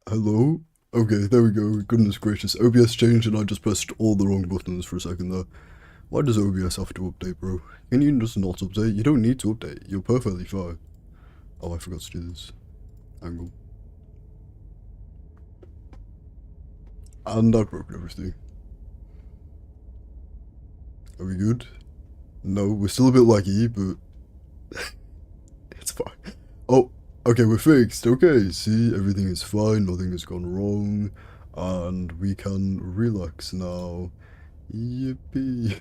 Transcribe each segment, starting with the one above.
Hello? Okay, there we go. Goodness gracious. OBS changed and I just pressed all the wrong buttons for a second there. Why does OBS have to update, bro? Can you just not update? You don't need to update. You're perfectly fine. Oh, I forgot to do this. Angle. And I broke everything. Are we good? No, we're still a bit laggy, but it's fine. Oh, okay, we're fixed. Okay, see, everything is fine. Nothing has gone wrong. And we can relax now. Yippee.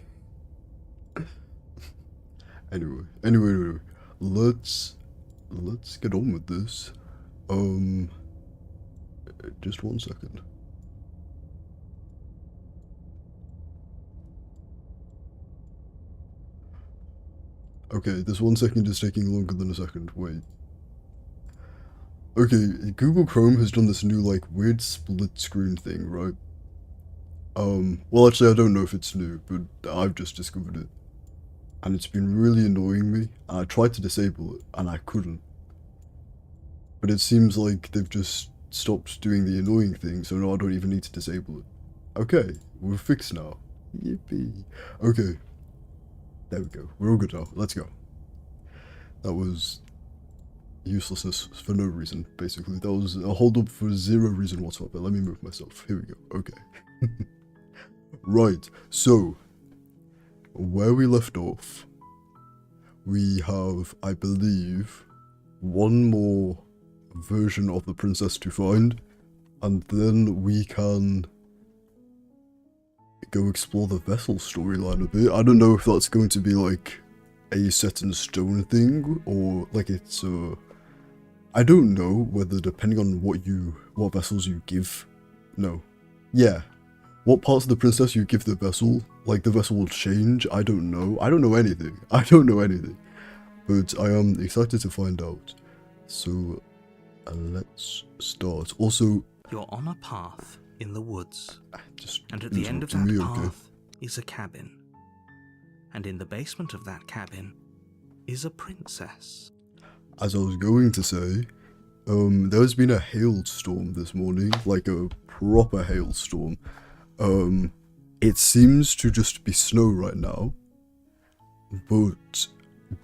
Anyway, let's get on with this. Just 1 second. Okay, this 1 second is taking longer than a second. Wait. Okay, Google Chrome has done this new, like, weird split screen thing, right? Well, actually, I don't know if it's new, but I've just discovered it. And it's been really annoying me. And I tried to disable it, and I couldn't. But it seems like they've just stopped doing the annoying thing, so now I don't even need to disable it. Okay, we're fixed now. Yippee. Okay. There we go. We're all good now. Let's go. That was uselessness for no reason, basically. That was a hold up for zero reason whatsoever. Let me move myself. Here we go. Okay. Right, so where we left off, we have, I believe, one more version of the princess to find, and then we can go explore the vessel storyline a bit. I don't know if that's going to be like a set in stone thing, or like it's I don't know whether, depending on what vessels you give, what parts of the princess you give the vessel, like the vessel will change. I don't know anything. But I am excited to find out. So let's start. Also, you're on a path in the woods, and at the end of interrupting me, that okay? path is a cabin, and in the basement of that cabin is a princess. As I was going to say, there's been a hailstorm this morning, like a proper hailstorm. It seems to just be snow right now, but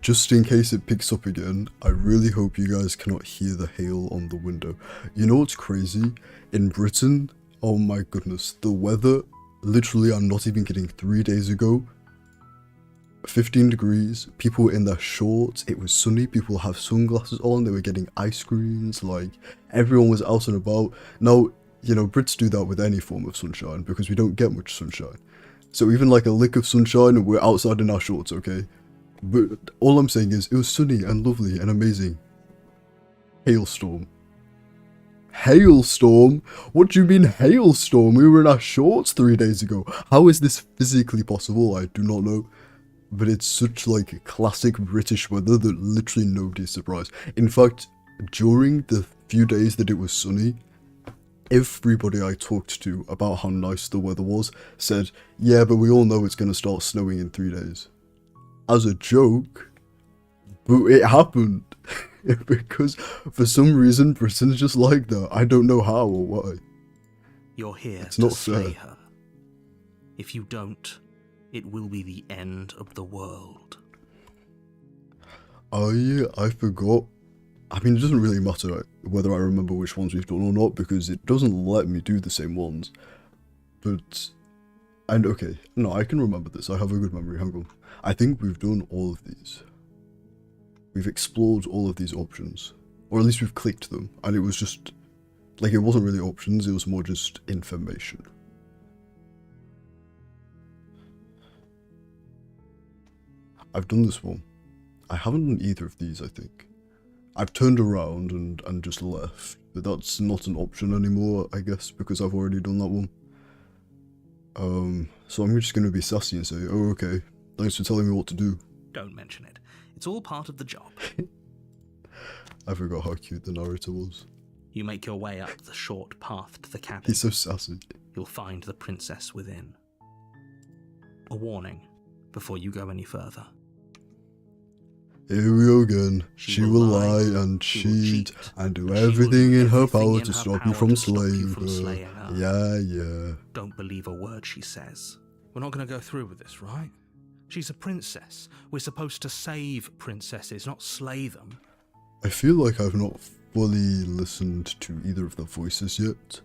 just in case it picks up again, I really hope you guys cannot hear the hail on the window. You know what's crazy? In Britain, oh my goodness, the weather, literally, I'm not even kidding, 3 days ago, 15 degrees, people were in their shorts, it was sunny, people have sunglasses on, they were getting ice creams, like, everyone was out and about. Now, you know, Brits do that with any form of sunshine, because we don't get much sunshine. So even like a lick of sunshine, we're outside in our shorts, okay? But all I'm saying is, it was sunny and lovely and amazing. Hailstorm. Hailstorm? What do you mean hailstorm? We were in our shorts 3 days ago. How is this physically possible? I do not know. But it's such like classic British weather that literally nobody's surprised. In fact, during the few days that it was sunny, everybody I talked to about how nice the weather was said, yeah, but we all know it's going to start snowing in 3 days. As a joke, but it happened. Because for some reason, Britain's just like that. I don't know how or why. You're here It's to not slay fair. her. If you don't, it will be the end of the world. I forgot. I mean, it doesn't really matter whether I remember which ones we've done or not, because it doesn't let me do the same ones. But, and okay, no, I can remember this. I have a good memory. Hang on. I think we've done all of these. We've explored all of these options. Or at least we've clicked them. And it was just, like, it wasn't really options, it was more just information. I've done this one. I haven't done either of these, I think. I've turned around and just left, but that's not an option anymore, I guess, because I've already done that one. So I'm just going to be sassy and say, oh, okay, thanks for telling me what to do. Don't mention it. It's all part of the job. I forgot how cute the narrator was. You make your way up the short path to the cabin. He's so sassy. You'll find the princess within. A warning before you go any further. Here we go again. She will lie and she will cheat cheat, and do and she will everything do in her everything power in to her stop you power from to stop you slaying from her. slaying her. Yeah. Don't believe a word she says. We're not going to go through with this, right? She's a princess. We're supposed to save princesses, not slay them. I feel like I've not fully listened to either of the voices yet.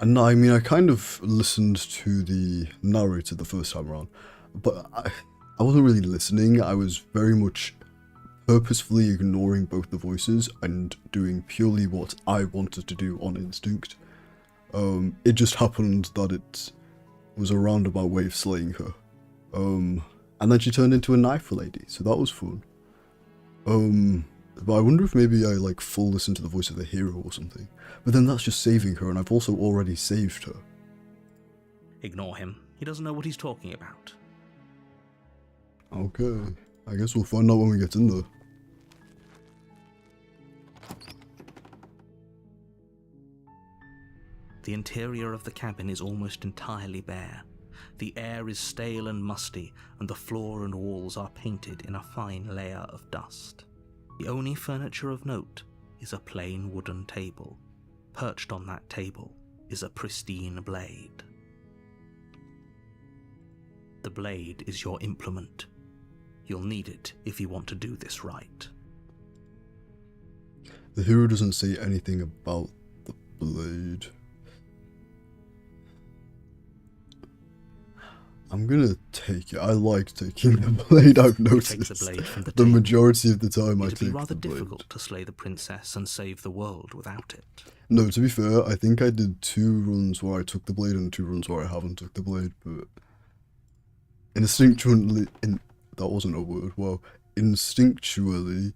And I mean, I kind of listened to the narrator the first time around, but I wasn't really listening. I was very much purposefully ignoring both the voices and doing purely what I wanted to do on instinct. It just happened that it was a roundabout way of slaying her. And then she turned into a knife lady, so that was fun. But I wonder if maybe I like full listen to the voice of the hero or something. But then that's just saving her, and I've also already saved her. Ignore him. He doesn't know what he's talking about. Okay, I guess we'll find out when we get in there. The interior of the cabin is almost entirely bare. The air is stale and musty, and the floor and walls are painted in a fine layer of dust. The only furniture of note is a plain wooden table. Perched on that table is a pristine blade. The blade is your implement. You'll need it if you want to do this right. The hero doesn't say anything about the blade. I'm gonna take it. I like taking the blade, I've noticed. Take the blade from the The table. majority of the time I It'd take be rather the blade. difficult to slay the princess and save the world without it. No, to be fair, I think I did 2 runs where I took the blade and 2 runs where I haven't took the blade, but instinctually, that wasn't a word, wow. Instinctually,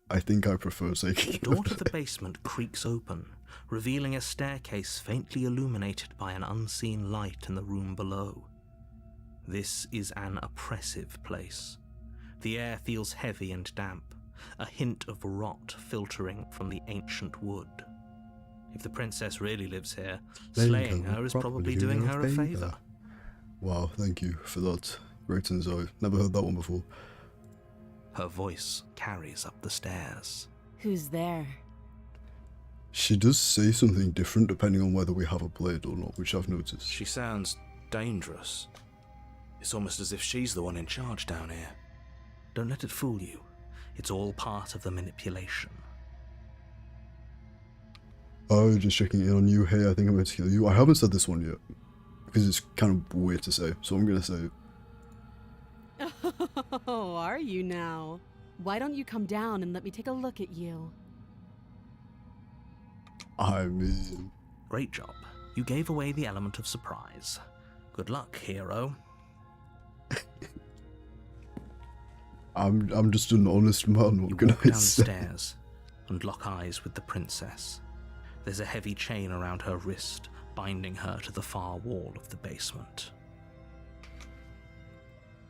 I think I prefer taking The door to the basement creaks open, revealing a staircase faintly illuminated by an unseen light in the room below. This is an oppressive place. The air feels heavy and damp, a hint of rot filtering from the ancient wood. If the princess really lives here, slaying her is probably doing her a favour. Wow, thank you for that great insight. Never heard that one before. Her voice carries up the stairs. Who's there? She does say something different depending on whether we have a blade or not, which I've noticed. She sounds dangerous. It's almost as if she's the one in charge down here. Don't let it fool you. It's all part of the manipulation. Oh, just checking in on you. Hey, I think I'm going to kill you. I haven't said this one yet, because it's kind of weird to say, so I'm going to say it. Oh, are you now? Why don't you come down and let me take a look at you? I mean... Great job. You gave away the element of surprise. Good luck, hero. I'm just an honest man, what You can walk I down the say? stairs and lock eyes with the princess. There's a heavy chain around her wrist, binding her to the far wall of the basement.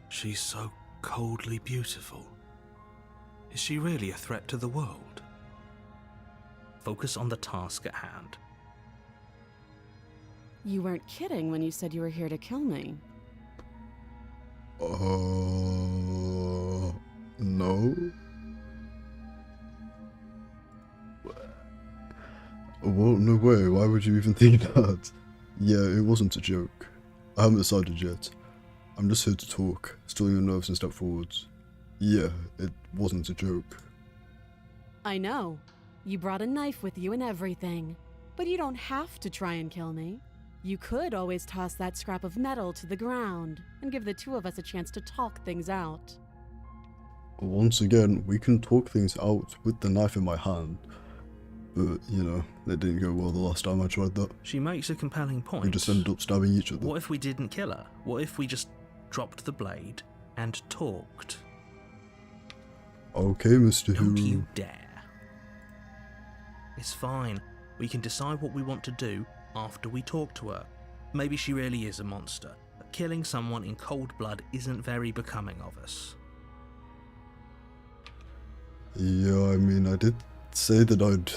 She's so coldly beautiful. Is she really a threat to the world? Focus on the task at hand. You weren't kidding when you said you were here to kill me. No? Well, no way, why would you even think that? Yeah, it wasn't a joke. I haven't decided yet. I'm just here to talk, still your nerves and step forwards. Yeah, it wasn't a joke. I know. You brought a knife with you and everything. But you don't have to try and kill me. You could always toss that scrap of metal to the ground and give the two of us a chance to talk things out. Once again, we can talk things out with the knife in my hand. But, you know, it didn't go well the last time I tried that. She makes a compelling point. We just ended up stabbing each other. What if we didn't kill her? What if we just dropped the blade and talked? Okay, Mr. Don't Hero. you dare. It's fine. We can decide what we want to do after we talk to her. Maybe she really is a monster, but killing someone in cold blood isn't very becoming of us. Yeah, I mean, I did say that I'd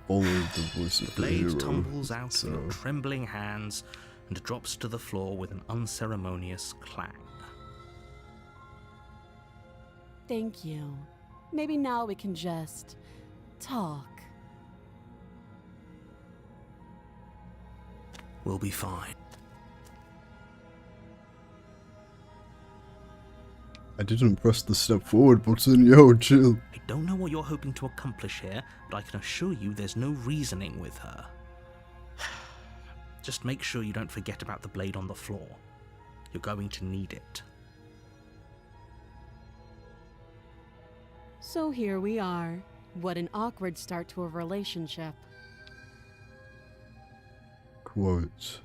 follow the voice of The the blade hero. tumbles out so... of your trembling hands and drops to the floor with an unceremonious clang. Thank you. Maybe now we can just talk. We'll be fine. I didn't press the step forward button, yo, chill. I don't know what you're hoping to accomplish here, but I can assure you there's no reasoning with her. Just make sure you don't forget about the blade on the floor. You're going to need it. So here we are. What an awkward start to a relationship. Quote.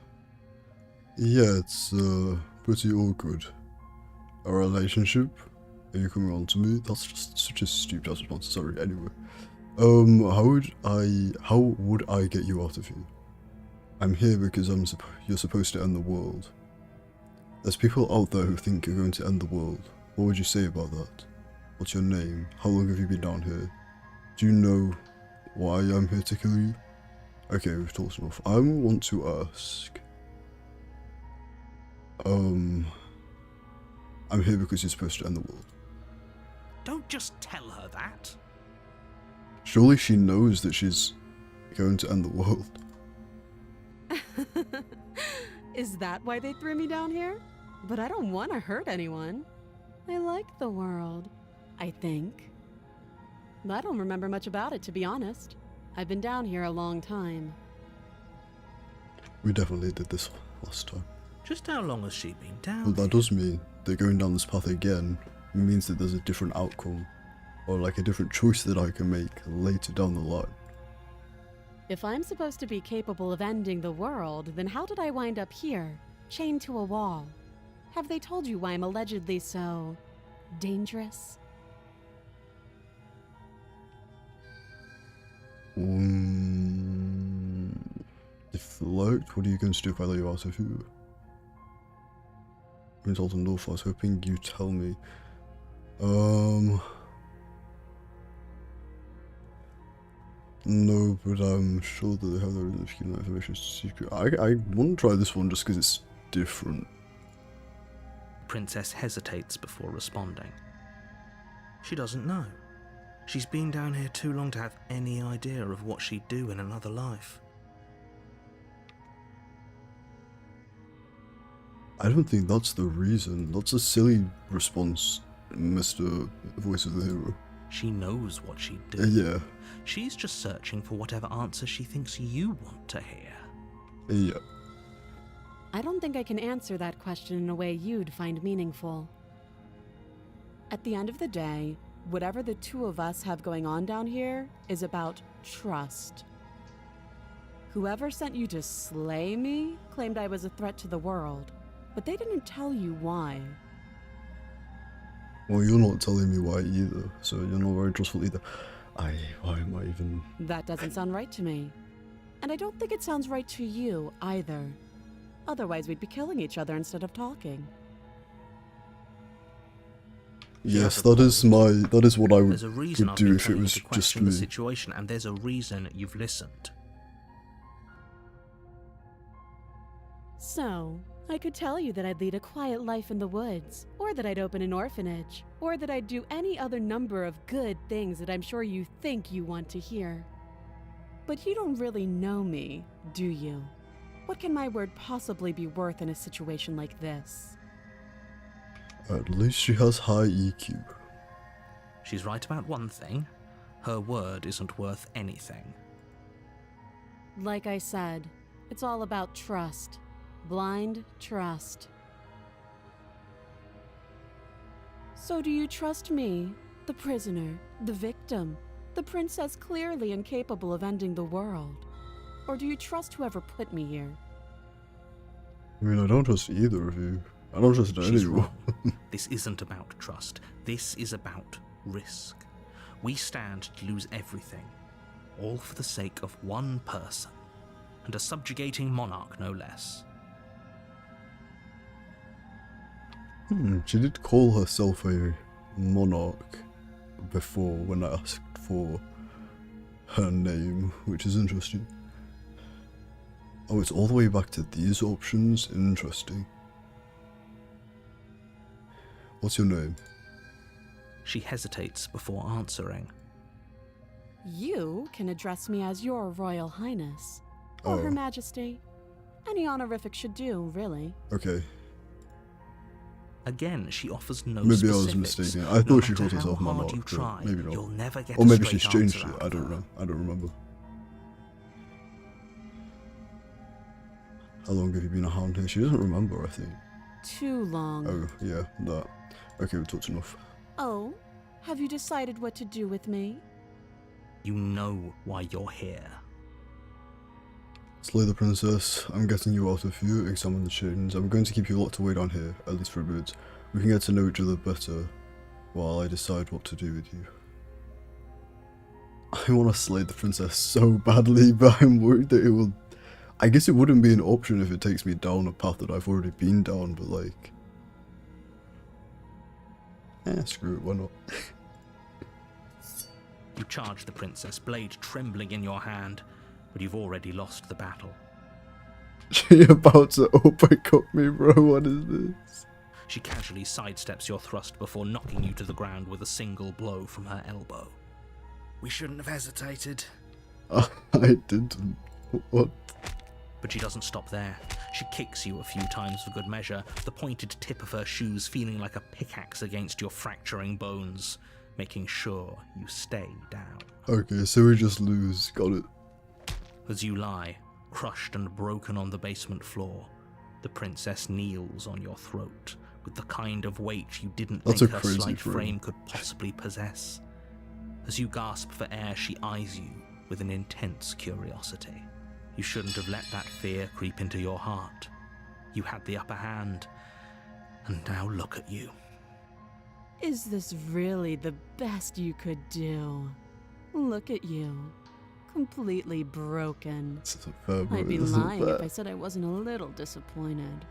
Yeah, it's, pretty awkward. A relationship? Are you coming on to me? That's just such a stupid ass response. Sorry, anyway. How would I get you out of here? I'm here because you're supposed to end the world. There's people out there who think you're going to end the world. What would you say about that? What's your name? How long have you been down here? Do you know why I'm here to kill you? Okay, we've talked enough. I want to ask. I'm here because you're supposed to end the world. Don't just tell her that. Surely she knows that she's going to end the world. Is that why they threw me down here? But I don't want to hurt anyone. I like the world, I think. I don't remember much about it, to be honest. I've been down here a long time. We definitely did this last time. Just how long has she been down? But that does mean that going down this path again means that there's a different outcome, or like a different choice that I can make later down the line. If I'm supposed to be capable of ending the world, then how did I wind up here, chained to a wall? Have they told you why I'm allegedly so dangerous? Deflect? What are you going to do if I let you out of here? I told them North. I was hoping you'd tell me. No, but I'm sure that they have their reason for keeping that information secret. I want to try this one just because it's different. Princess hesitates before responding. She doesn't know. She's been down here too long to have any idea of what she'd do in another life. I don't think that's the reason. That's a silly response, Mr. Voice of the Hero. She knows what she'd do. Yeah. She's just searching for whatever answer she thinks you want to hear. Yeah. I don't think I can answer that question in a way you'd find meaningful. At the end of the day, whatever the two of us have going on down here is about trust. Whoever sent you to slay me claimed I was a threat to the world, but they didn't tell you why. Well, you're not telling me why either, so you're not very trustful either. Why am I even... That doesn't sound right to me. And I don't think it sounds right to you either. Otherwise, we'd be killing each other instead of talking. Yes, that is what I There's a reason would I've do been if it telling you was to just question the me. situation, and there's a reason you've listened. So, I could tell you that I'd lead a quiet life in the woods, or that I'd open an orphanage, or that I'd do any other number of good things that I'm sure you think you want to hear. But you don't really know me, do you? What can my word possibly be worth in a situation like this? At least she has high EQ. She's right about one thing. Her word isn't worth anything. Like I said, it's all about trust. Blind trust. So do you trust me, the prisoner, the victim, the princess clearly incapable of ending the world? Or do you trust whoever put me here? I mean, I don't trust either of you. I don't trust She's anyone. wrong. This isn't about trust. This is about risk. We stand to lose everything, all for the sake of one person, and a subjugating monarch no less. She did call herself a monarch before when I asked for her name, which is interesting. Oh, it's all the way back to these options? Interesting. What's your name? She hesitates before answering. You can address me as Your Royal Highness. Or Her Majesty. Any honorific should do, really. Okay. Again, she offers no Maybe specifics. I was mistaken. I thought she called No matter herself how hard Fanart, you but try, maybe not. you'll never get Or a maybe straight she's changed answer it. out I of don't her. know. I don't remember. How long have you been a hound here? She doesn't remember, I think. Too long. Oh, yeah, that. Okay, we talked enough. Oh? Have you decided what to do with me? You know why you're here. Slay the princess. I'm getting you out of here. Examine the chains. I'm going to keep you locked away down here, at least for a bit. We can get to know each other better while I decide what to do with you. I want to slay the princess so badly, but I'm worried that it will... I guess it wouldn't be an option if it takes me down a path that I've already been down, but like... screw it, why not? You charge the princess, blade trembling in your hand, but you've already lost the battle. She about to uppercut me, bro, what is this? She casually sidesteps your thrust before knocking you to the ground with a single blow from her elbow. We shouldn't have hesitated. I didn't. What? But she doesn't stop there. She kicks you a few times for good measure, the pointed tip of her shoes feeling like a pickaxe against your fracturing bones, making sure you stay down. Okay, so we just lose. Got it. As you lie, crushed and broken on the basement floor, the princess kneels on your throat with the kind of weight you didn't That's think a her crazy slight frame. frame could possibly possess. As you gasp for air, she eyes you with an intense curiosity. You shouldn't have let that fear creep into your heart. You had the upper hand, and now look at you. Is this really the best you could do? Look at you. Completely broken. This isn't fair, bro. I'd be This isn't lying fair. if I said I wasn't a little disappointed.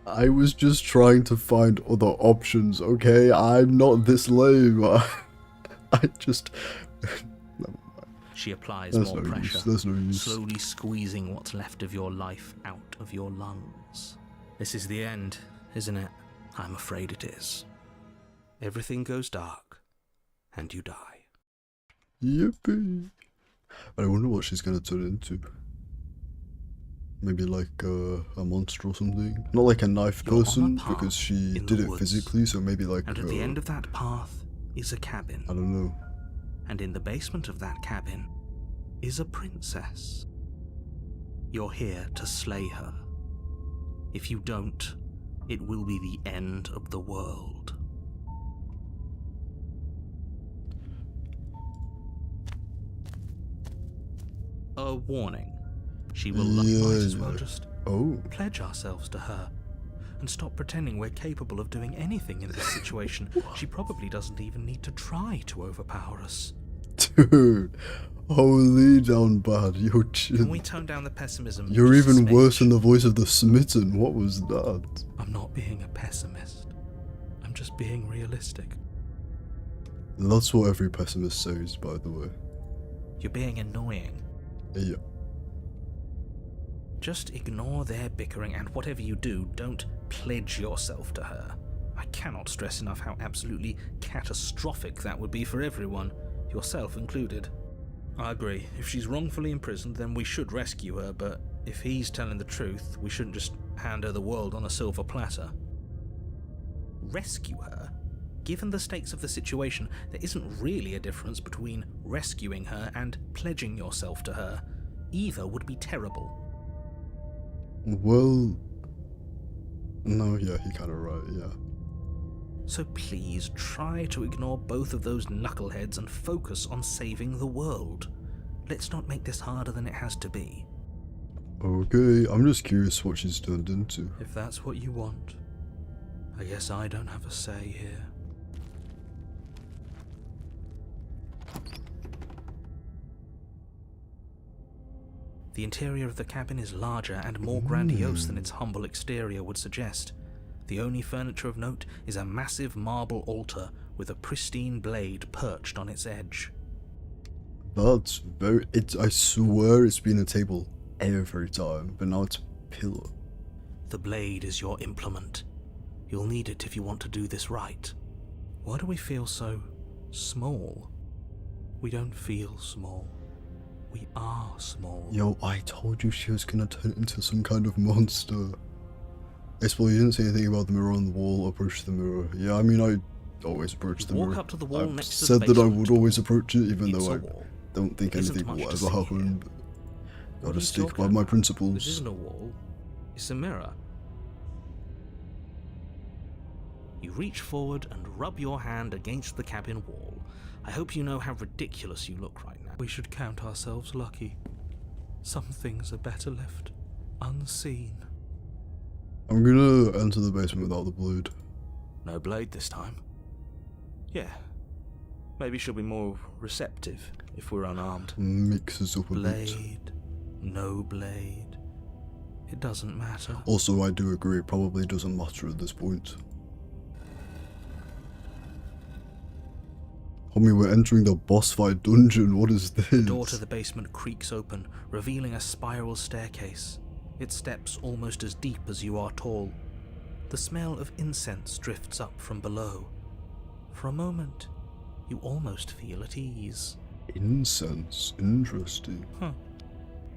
I was just trying to find other options, okay? I'm not this lame. I just... She applies There's more no pressure, use. There's no use. slowly squeezing what's left of your life out of your lungs. This is the end, isn't it? I'm afraid it is. Everything goes dark, and you die. Yippee. But I wonder what she's gonna turn into. Maybe like a monster or something. Not like a knife You're on a person, path because she in did the it woods, physically, so maybe like... And at the end of that path is a cabin. I don't know. And in the basement of that cabin is a princess. You're here to slay her. If you don't, it will be the end of the world. A warning. She will might as well just Oh. pledge ourselves to her and stop pretending we're capable of doing anything in this situation. She probably doesn't even need to try to overpower us. Dude. Holy down bad. Yo, Can we tone down the pessimism? You're just a even worse smidge? than the voice of the smitten. What was that? I'm not being a pessimist. I'm just being realistic. That's what every pessimist says, by the way. You're being annoying. Yeah. Just ignore their bickering, and whatever you do, don't pledge yourself to her. I cannot stress enough how absolutely catastrophic that would be for everyone, yourself included. I agree. If she's wrongfully imprisoned, then we should rescue her, but if he's telling the truth, we shouldn't just hand her the world on a silver platter. Rescue her? Given the stakes of the situation, there isn't really a difference between rescuing her and pledging yourself to her. Either would be terrible. Well... No, yeah, you're kind of right, yeah. So please try to ignore both of those knuckleheads and focus on saving the world. Let's not make this harder than it has to be. Okay, I'm just curious what she's turned into. If that's what you want, I guess I don't have a say here. The interior of the cabin is larger and more grandiose than its humble exterior would suggest. The only furniture of note is a massive marble altar with a pristine blade perched on its edge. That's very... I swear it's been a table every time, but now it's a pillow. The blade is your implement, You'll need it if you want to do this right. Why do we feel so small? We don't feel small. We are small. Yo, I told you she was gonna turn into some kind of monster. Well, you didn't say anything about the mirror on the wall. Approach the mirror. Yeah, I mean, I always approach the mirror. Walk up to the wall I've next to said the that I basement. would always approach it, even It's though a I wall. don't think Isn't anything much will to ever see happen. here. But What gotta are you stick talking by my about? principles. This isn't a wall. It's a mirror. You reach forward and rub your hand against the cabin wall. I hope you know how ridiculous you look right now. We should count ourselves lucky. Some things are better left unseen. I'm gonna enter the basement without the blade. No blade this time. Yeah. Maybe she'll be more receptive if we're unarmed. Mixes up a bit. Blade, no blade. It doesn't matter. Also, I do agree, it probably doesn't matter at this point. Homie, we're entering the boss fight dungeon. What is this? The door to the basement creaks open, revealing a spiral staircase. Its steps almost as deep as you are tall. The smell of incense drifts up from below. For a moment, you almost feel at ease. Incense? Interesting.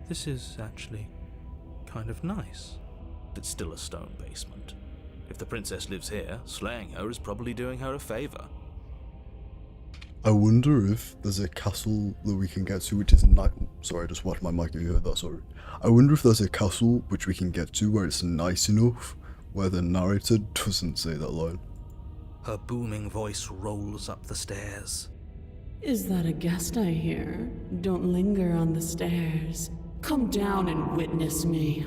This is actually kind of nice. It's still a stone basement. If the princess lives here, slaying her is probably doing her a favor. I wonder if there's a castle that we can get to which is sorry, I just whacked my mic if you heard that, sorry. I wonder if there's a castle which we can get to where it's nice enough, where the narrator doesn't say that line. Her booming voice rolls up the stairs. Is that a guest I hear? Don't linger on the stairs. Come down and witness me.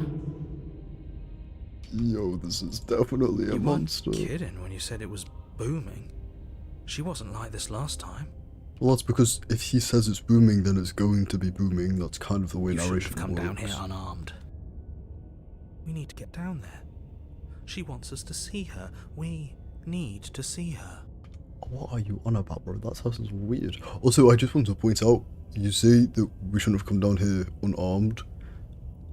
Yo, this is definitely a You monster. weren't kidding when you said it was booming. She wasn't like this last time. Well, that's because if he says it's booming, then it's going to be booming. That's kind of the way You shouldn't narration have come down works. here unarmed. We need to get down there. She wants us to see her. We need to see her. What are you on about, bro? That sounds weird. Also, I just want to point out, you say that we shouldn't have come down here unarmed.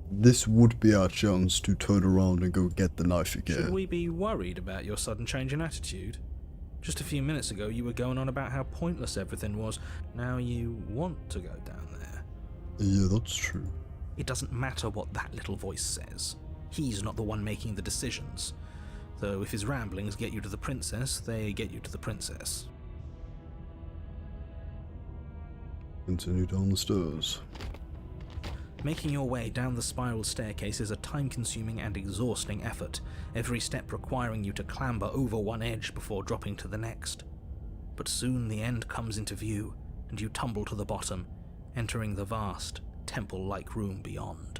This would be our chance to turn around and go get the knife again. Should we be worried about your sudden change in attitude? Just a few minutes ago, you were going on about how pointless everything was. Now you want to go down there. Yeah, that's true. It doesn't matter what that little voice says. He's not the one making the decisions. Though if his ramblings get you to the princess, they get you to the princess. Continue down the stairs. Making your way down the spiral staircase is a time-consuming and exhausting effort, every step requiring you to clamber over one edge before dropping to the next. But soon the end comes into view, and you tumble to the bottom, entering the vast, temple-like room beyond.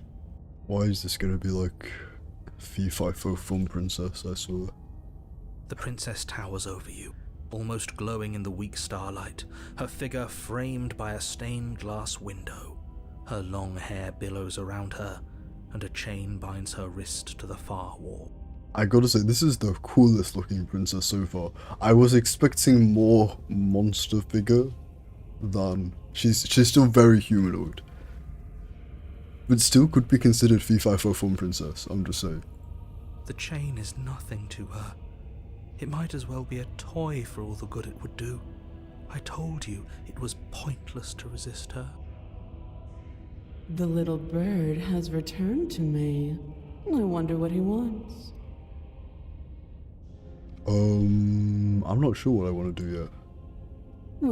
Why is this gonna be like Fee Fi Fo Fum Princess, I swear? The princess towers over you, almost glowing in the weak starlight, her figure framed by a stained glass window. Her long hair billows around her, and a chain binds her wrist to the far wall. I gotta say, this is the coolest looking princess so far. I was expecting more monster figure than... She's still very humanoid. But still could be considered Fee Fi Fo Fum Princess, I'm just saying. The chain is nothing to her. It might as well be a toy for all the good it would do. I told you it was pointless to resist her. The little bird has returned to me. I wonder what he wants. I'm not sure what I want to do yet.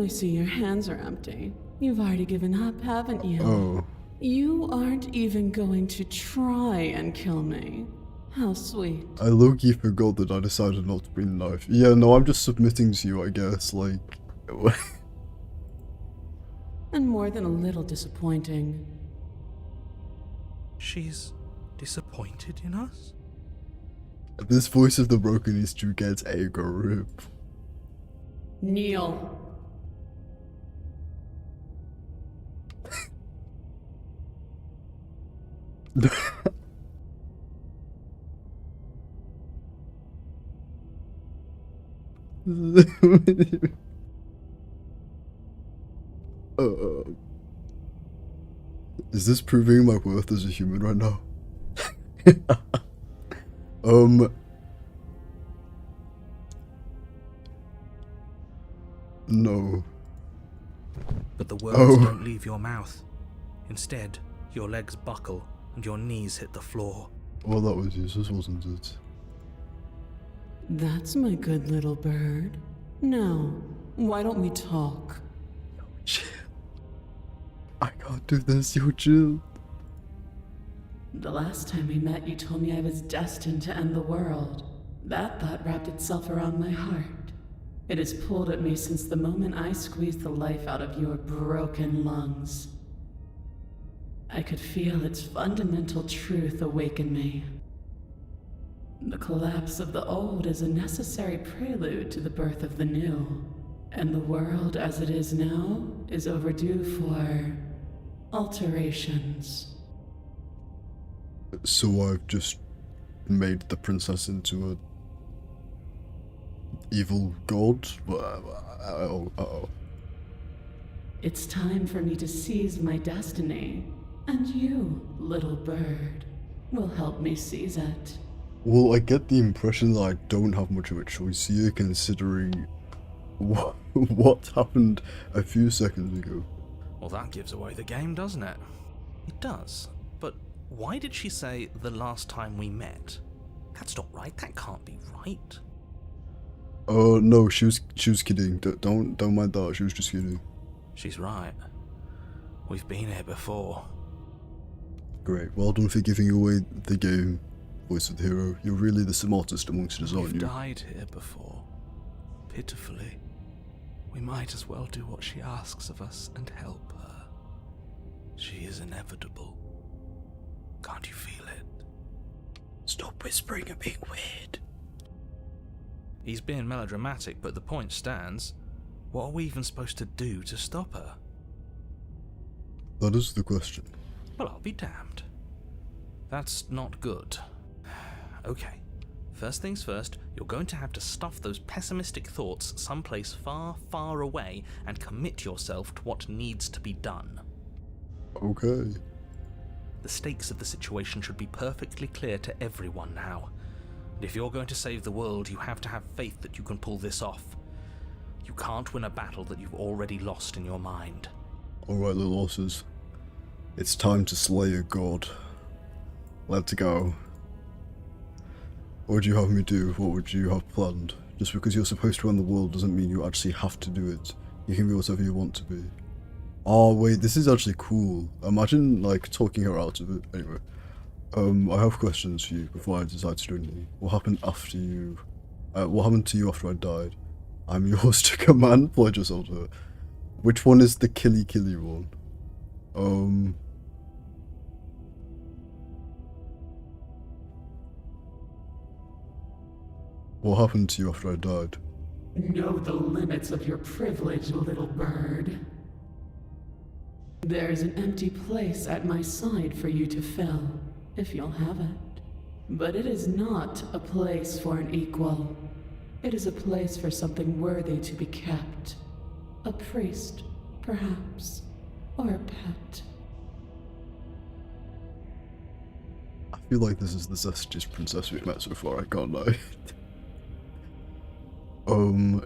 I see your hands are empty. You've already given up, haven't you? Oh. You aren't even going to try and kill me. How sweet. I low-key forgot that I decided not to bring the knife. Yeah, no, I'm just submitting to you, I guess, like... And more than a little disappointing. She's disappointed in us? This voice of the broken history gets a grip. Kneel. Is this proving my worth as a human right now? No. But the words Oh. don't leave your mouth. Instead, your legs buckle and your knees hit the floor. Well, that was useless, wasn't it? That's my good little bird. Now, why don't we talk? Chill. I can't do this, you chill. The last time we met, you told me I was destined to end the world. That thought wrapped itself around my heart. It has pulled at me since the moment I squeezed the life out of your broken lungs. I could feel its fundamental truth awaken me. The collapse of the old is a necessary prelude to the birth of the new, and the world as it is now is overdue for alterations. So I've just made the princess into a evil god? Uh-oh. It's time for me to seize my destiny, and you, little bird, will help me seize it. Well, I get the impression that I don't have much of a choice here, considering what happened a few seconds ago. Well, that gives away the game, doesn't it? It does. But why did she say the last time we met? That's not right. That can't be right. No, she was kidding. Don't mind that. She was just kidding. She's right. We've been here before. Great. Well done for giving away the game, voice of the hero. You're really the smartest amongst us, aren't We've you? died here before. Pitifully. We might as well do what she asks of us and help her. She is inevitable. Can't you feel it? Stop whispering and being weird. He's being melodramatic, but the point stands. What are we even supposed to do to stop her? That is the question. Well, I'll be damned. That's not good. Okay, first things first, you're going to have to stuff those pessimistic thoughts someplace far, far away and commit yourself to what needs to be done. Okay. The stakes of the situation should be perfectly clear to everyone now. And if you're going to save the world, you have to have faith that you can pull this off. You can't win a battle that you've already lost in your mind. Alright, little horses. It's time to slay a god. Let's go. What would you have me do? What would you have planned? Just because you're supposed to run the world doesn't mean you actually have to do it. You can be whatever you want to be. Oh wait, this is actually cool. Imagine like talking her out of it. Anyway. I have questions for you before I decide to do anything. What happened after you... what happened to you after I died? I'm yours to command. Pledge yourself to her. Which one is the killy one? What happened to you after I died? Know the limits of your privilege, little bird. There is an empty place at my side for you to fill, if you'll have it. But it is not a place for an equal. It is a place for something worthy to be kept. A priest, perhaps, or a pet. I feel like this is the zestiest princess we've met so far, I can't lie.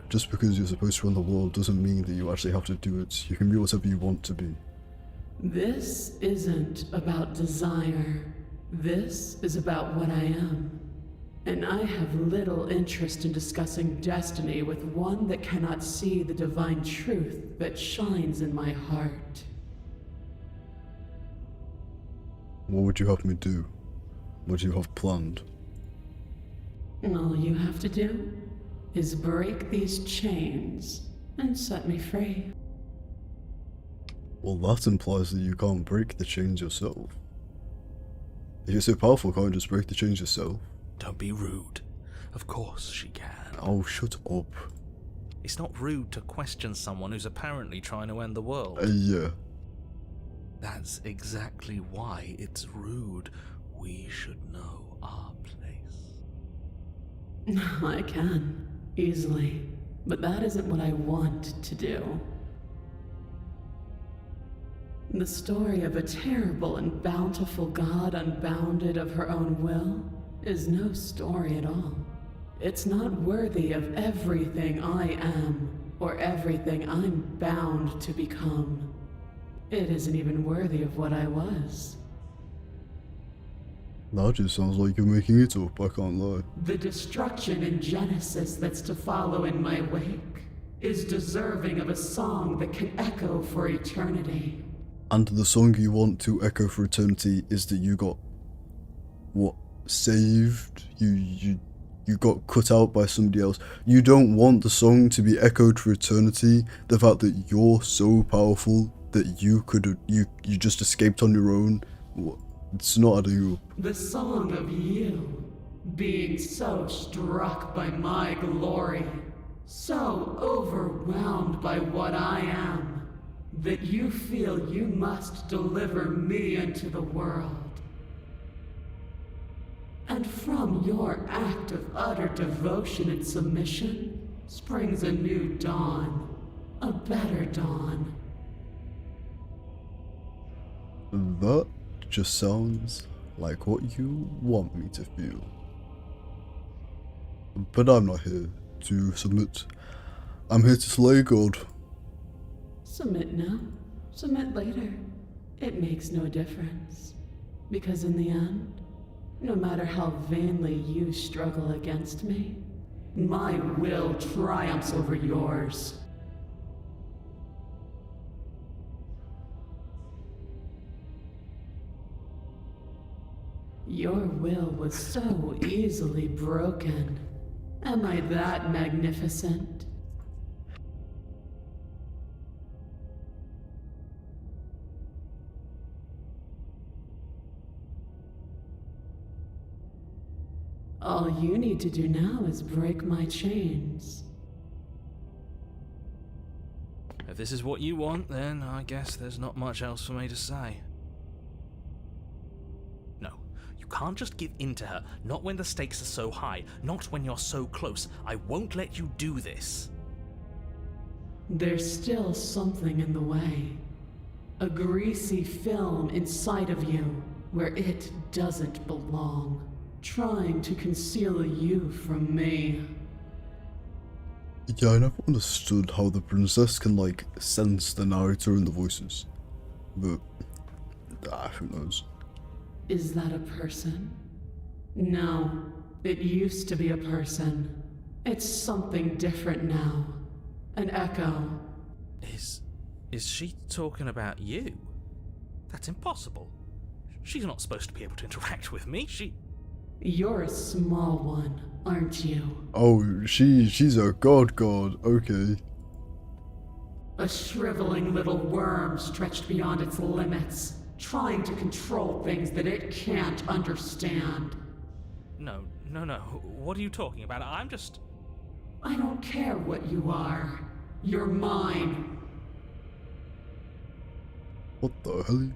Just because you're supposed to run the world doesn't mean that you actually have to do it. You can be whatever you want to be. This isn't about desire. This is about what I am. And I have little interest in discussing destiny with one that cannot see the divine truth that shines in my heart. What would you have me do? What do you have planned? All you have to do is break these chains and set me free. Well, that implies that you can't break the chains yourself. If you're so powerful, can't you just break the chains yourself? Don't be rude. Of course she can. Oh, shut up. It's not rude to question someone who's apparently trying to end the world. Yeah. That's exactly why it's rude. We should know our place. I can, easily. But that isn't what I want to do. The story of a terrible and bountiful god unbounded of her own will is no story at all. It's not worthy of everything I am, or everything I'm bound to become. It isn't even worthy of what I was. That just sounds like you're making it up, I can't lie. The destruction and genesis that's to follow in my wake is deserving of a song that can echo for eternity. And the song you want to echo for eternity is that you got, what, saved? You got cut out by somebody else. You don't want the song to be echoed for eternity. The fact that you're so powerful that you just escaped on your own. It's not adding up. The song of you, being so struck by my glory, so overwhelmed by what I am, that you feel you must deliver me into the world. And from your act of utter devotion and submission springs a new dawn, a better dawn. That just sounds like what you want me to feel. But I'm not here to submit. I'm here to slay God. Submit now, submit later. It makes no difference. Because in the end, no matter how vainly you struggle against me, my will triumphs over yours. Your will was so easily broken. Am I that magnificent? All you need to do now is break my chains. If this is what you want, then I guess there's not much else for me to say. No, you can't just give in to her. Not when the stakes are so high. Not when you're so close. I won't let you do this. There's still something in the way. A greasy film inside of you where it doesn't belong. Trying to conceal you from me. Yeah, I never understood how the princess can, like, sense the narrator and the voices. But, who knows? Is that a person? No, it used to be a person. It's something different now. An echo. Is she talking about you? That's impossible. She's not supposed to be able to interact with me. You're a small one, aren't you? Oh, she's a god, okay. A shriveling little worm stretched beyond its limits, trying to control things that it can't understand. No. What are you talking about? I don't care what you are. You're mine. What the hell?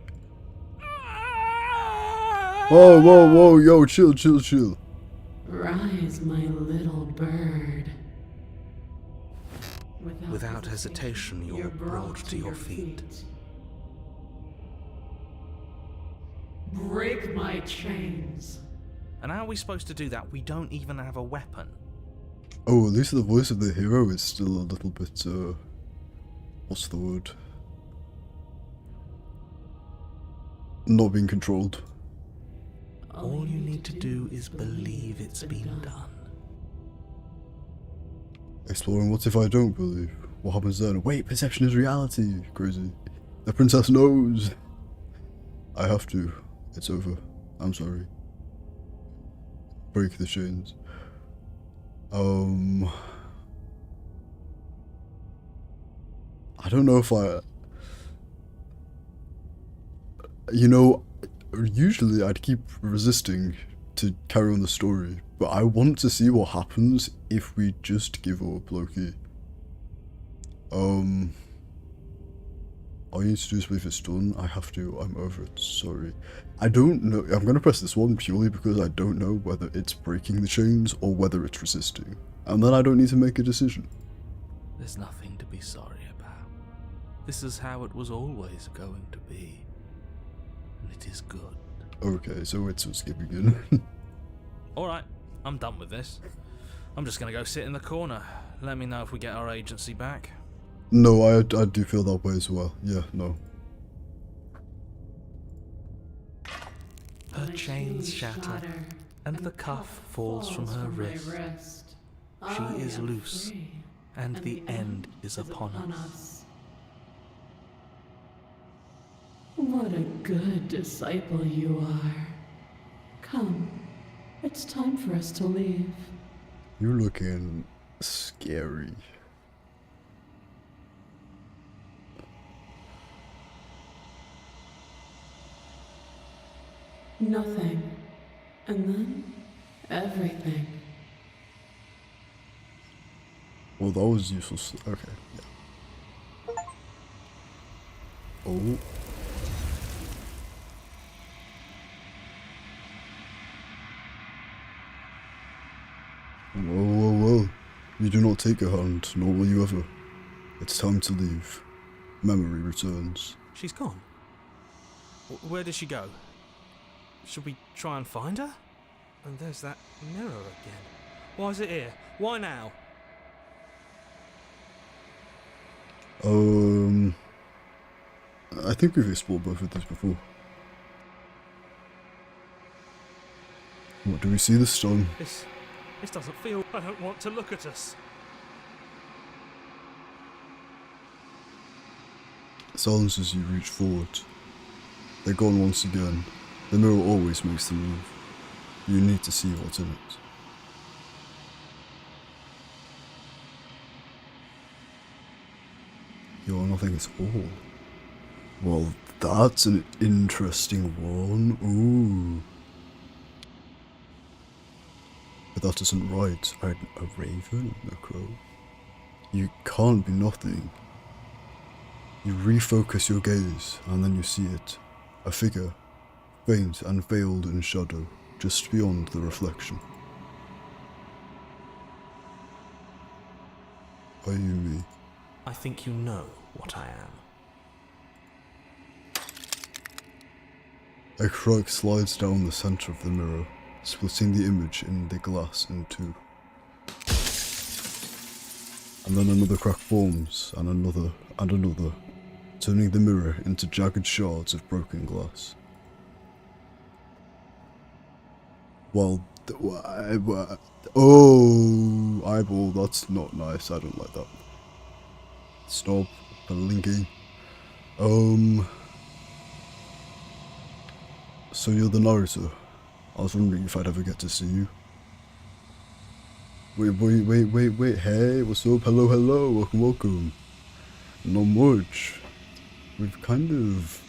Whoa, yo, chill. Rise, my little bird. Without hesitation, you're brought to your feet. Break my chains. And how are we supposed to do that? We don't even have a weapon. Oh, at least the voice of the hero is still a little bit, what's the word? Not being controlled. All you need to do is believe it's been done. Exploring what if I don't believe? What happens then? Wait, perception is reality. Crazy. The princess knows. I have to. It's over. I'm sorry. Break the chains. I don't know if usually I'd keep resisting to carry on the story, but I want to see what happens if we just give up, Loki. All you need to do is believe it's done. I have to. I'm over it. Sorry. I don't know. I'm going to press this one purely because I don't know whether it's breaking the chains or whether it's resisting. And then I don't need to make a decision. There's nothing to be sorry about. This is how it was always going to be. And it is good. Okay, so it's us giving in. Alright, I'm done with this. I'm just gonna go sit in the corner. Let me know if we get our agency back. No, I do feel that way as well. Yeah, no. Her chains shatter, and the cuff falls from her wrist. She is loose, and the end is upon us. What a good disciple you are. Come, it's time for us to leave. You're looking scary. Nothing. And then, everything. Well, that was useless. Okay, yeah. Oh. Whoa. You do not take a hand, nor will you ever. It's time to leave. Memory returns. She's gone. Where did she go? Should we try and find her? And there's that mirror again. Why is it here? Why now? I think we've explored both of these before. What, do we see the stone? This doesn't feel... I don't want to look at us. Silence as you reach forward. They're gone once again. The mirror always makes the move. You need to see what's in it. You're nothing at all. Well, that's an interesting one. Ooh. But that isn't right. A raven? A crow? You can't be nothing. You refocus your gaze, and then you see it. A figure, faint and veiled in shadow, just beyond the reflection. Are you me? I think you know what I am. A crack slides down the center of the mirror, splitting the image in the glass in two. And then another crack forms, and another, turning the mirror into jagged shards of broken glass. Well, oh, eyeball, that's not nice, I don't like that. Stop blinking. So you're the narrator. I was wondering if I'd ever get to see you. Wait, hey, what's up? Hello, welcome. Not much. We've kind of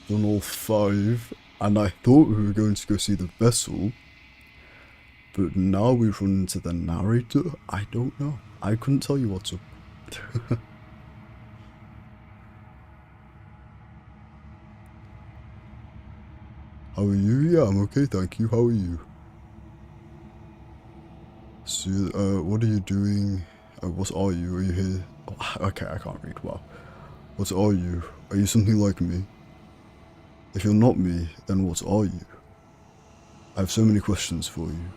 done all 5, and I thought we were going to go see the vessel, but now we've run into the narrator. I don't know. I couldn't tell you what's up. How are you? Yeah, I'm okay, thank you. How are you? So, what are you doing? What are you? Are you here? Oh, okay, I can't read. Wow. What are you? Are you something like me? If you're not me, then what are you? I have so many questions for you.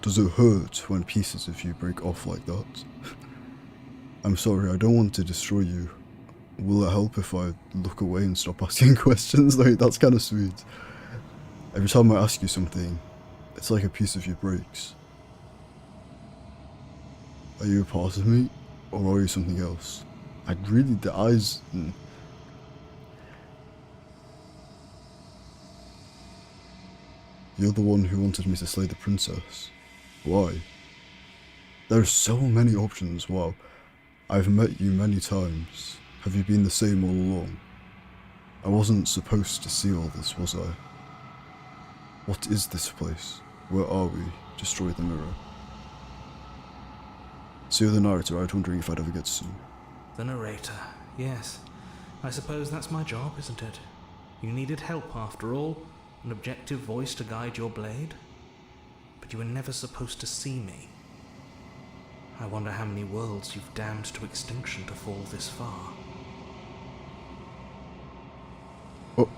Does it hurt when pieces of you break off like that? I'm sorry, I don't want to destroy you. Will it help if I look away and stop asking questions? Like, that's kind of sweet. Every time I ask you something, it's like a piece of you breaks. Are you a part of me, or are you something else? The eyes... You're the one who wanted me to slay the princess. Why? There are so many options, wow. I've met you many times. Have you been the same all along? I wasn't supposed to see all this, was I? What is this place? Where are we? Destroy the mirror. So you're the narrator, I was wondering if I'd ever get to see you. The narrator, yes. I suppose that's my job, isn't it? You needed help after all, an objective voice to guide your blade. But you were never supposed to see me. I wonder how many worlds you've damned to extinction to fall this far. Oh.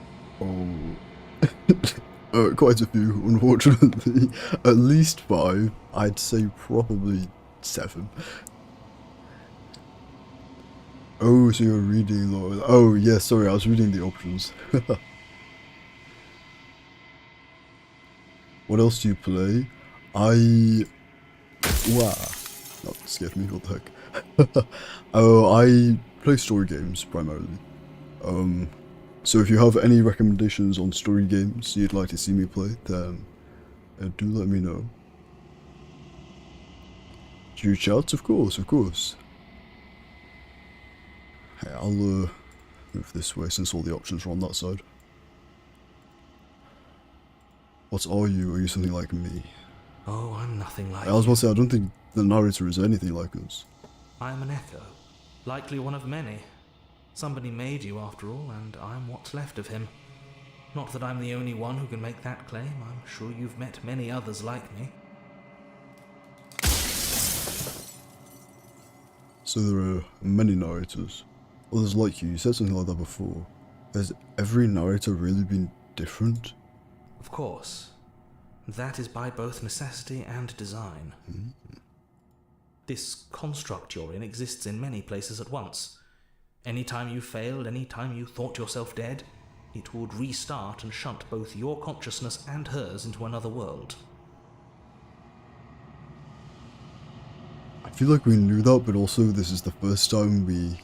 Quite a few, unfortunately. At least 5. I'd say probably 7. Oh, so you're reading Lord. Oh, yeah, sorry, I was reading the options. What else do you play? Wow. That scared me, what the heck. Oh, I play story games, primarily. So if you have any recommendations on story games you'd like to see me play, then do let me know. Do you chat? Of course, of course. Hey, I'll move this way since all the options are on that side. What are you? Are you something like me? Oh, I'm nothing like I was about you. to say, I don't think the narrator is anything like us. I'm an echo, likely one of many. Somebody made you after all, and I'm what's left of him. Not that I'm the only one who can make that claim. I'm sure you've met many others like me. So there are many narrators. Others like you said something like that before. Has every narrator really been different? Of course. That is by both necessity and design. This construct you're in exists in many places at once. Any time you failed, any time you thought yourself dead, it would restart and shunt both your consciousness and hers into another world. I feel like we knew that, but also this is the first time we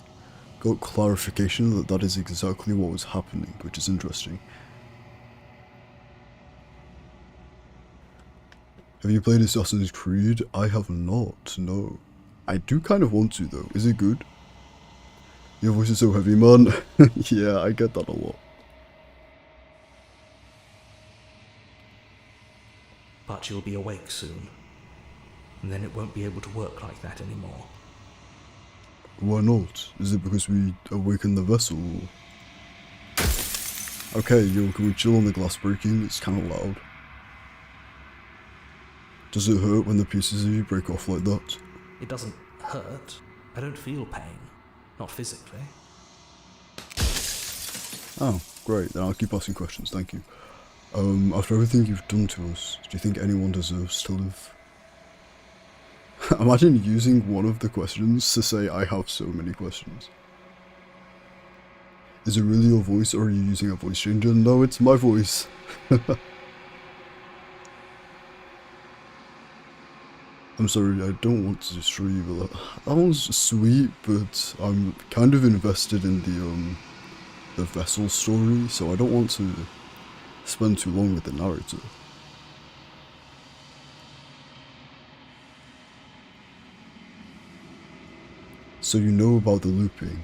got clarification that that is exactly what was happening, which is interesting. Have you played Assassin's Creed? I have not, no. I do kind of want to though. Is it good? Your voice is so heavy, man. Yeah, I get that a lot. But you'll be awake soon. And then it won't be able to work like that anymore. Why not? Is it because we awakened the vessel? Okay, yo, can we chill on the glass breaking? It's kind of loud. Does it hurt when the pieces of you break off like that? It doesn't hurt. I don't feel pain. Not physically. Oh, great, then I'll keep asking questions, thank you. After everything you've done to us, do you think anyone deserves to live? Imagine using one of the questions to say I have so many questions. Is it really your voice or are you using a voice changer? No, it's my voice. I'm sorry, I don't want to destroy you, but that one's sweet, but I'm kind of invested in the vessel story, so I don't want to spend too long with the narrator. So you know about the looping.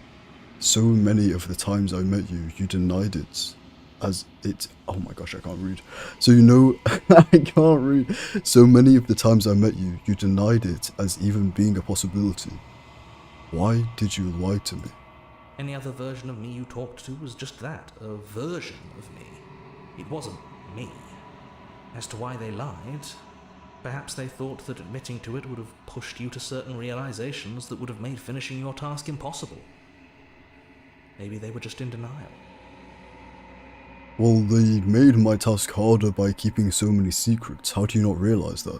So many of the times I met you, you denied it. As it... Oh my gosh, I can't read. So you know... I can't read. So many of the times I met you, you denied it as even being a possibility. Why did you lie to me? Any other version of me you talked to was just that, a version of me. It wasn't me. As to why they lied, perhaps they thought that admitting to it would have pushed you to certain realizations that would have made finishing your task impossible. Maybe they were just in denial. Well, they made my task harder by keeping so many secrets. How do you not realize that?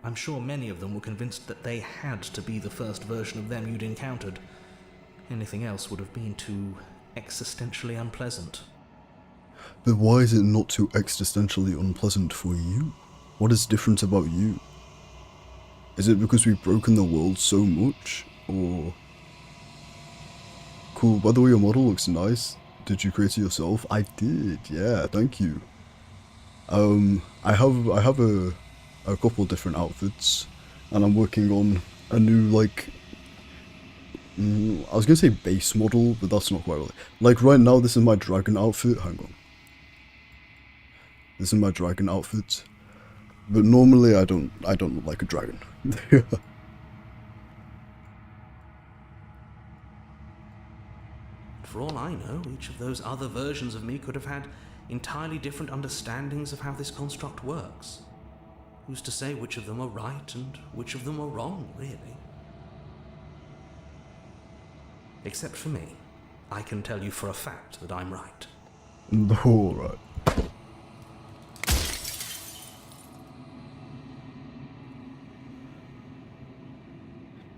I'm sure many of them were convinced that they had to be the first version of them you'd encountered. Anything else would have been too existentially unpleasant. But why is it not too existentially unpleasant for you? What is different about you? Is it because we've broken the world so much, or... Cool, by the way, your model looks nice. Did you create it yourself? I did, yeah, thank you. I have a couple different outfits, and I'm working on a new, like... I was gonna say base model, but that's not quite right. Like, right now, this is my dragon outfit. Hang on. This is my dragon outfit. But normally I don't look like a dragon. For all I know, each of those other versions of me could have had entirely different understandings of how this construct works. Who's to say which of them are right and which of them are wrong, really? Except for me, I can tell you for a fact that I'm right. Alright.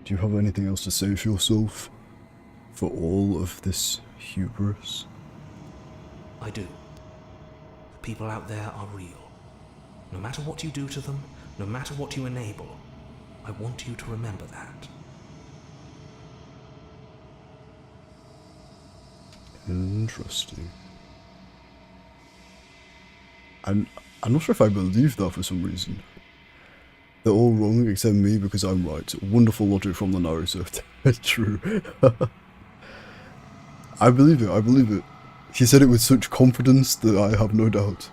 Do you have anything else to say for yourself? For all of this hubris? I do. The people out there are real. No matter what you do to them, no matter what you enable, I want you to remember that. Interesting. I'm not sure if I believe that for some reason. They're all wrong except me because I'm right. Wonderful logic from the narrator. True. I believe it, I believe it. He said it with such confidence that I have no doubt.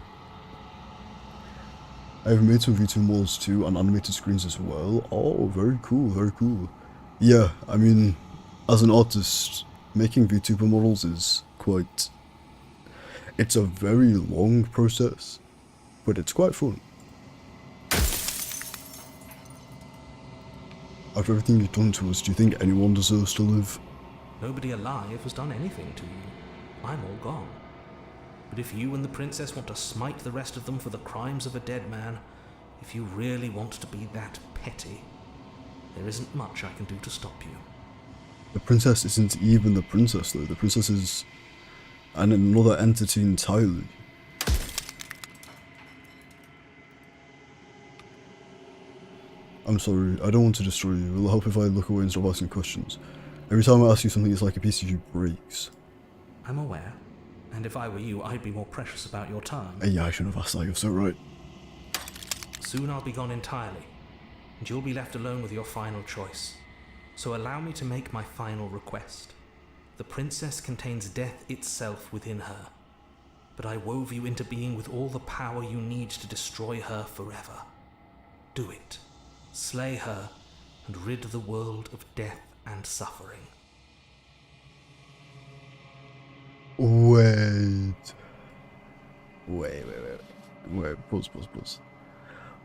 I have made some V2 models too and animated screens as well. Oh, very cool, very cool. Yeah, I mean, as an artist, making VTuber models is quite... It's a very long process, but it's quite fun. After everything you've done to us, do you think anyone deserves to live? Nobody alive has done anything to you. I'm all gone. But if you and the princess want to smite the rest of them for the crimes of a dead man, if you really want to be that petty, there isn't much I can do to stop you. The princess isn't even the princess though. The princess is another entity entirely. I'm sorry, I don't want to destroy you. It'll help if I look away and stop asking questions. Every time I ask you something, it's like a piece of you breaks. I'm aware, and if I were you, I'd be more precious about your time. Yeah, I shouldn't have asked that, you're so right. Soon I'll be gone entirely, and you'll be left alone with your final choice. So allow me to make my final request. The princess contains death itself within her, but I wove you into being with all the power you need to destroy her forever. Do it. Slay her, and rid the world of death and suffering. Wait, pause.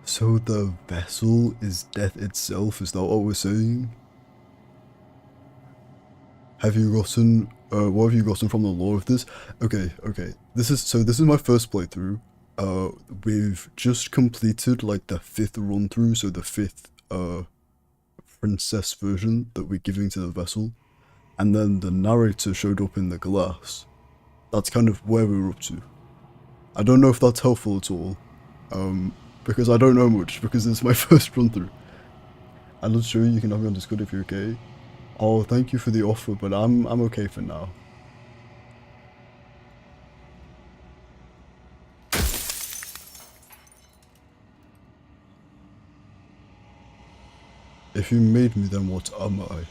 So the vessel is death itself, is that what we're saying? Have you gotten, what have you gotten from the lore of this? Okay, this is my first playthrough. We've just completed like the 5th run through, so the 5th, princess version that we're giving to the vessel. And then the narrator showed up in the glass. That's kind of where we're up to. I don't know if that's helpful at all, because I don't know much, because it's my first run through. I'd love to show you can have me on Discord if you're okay. Oh, thank you for the offer, but I'm okay for now. If you made me, then what am I?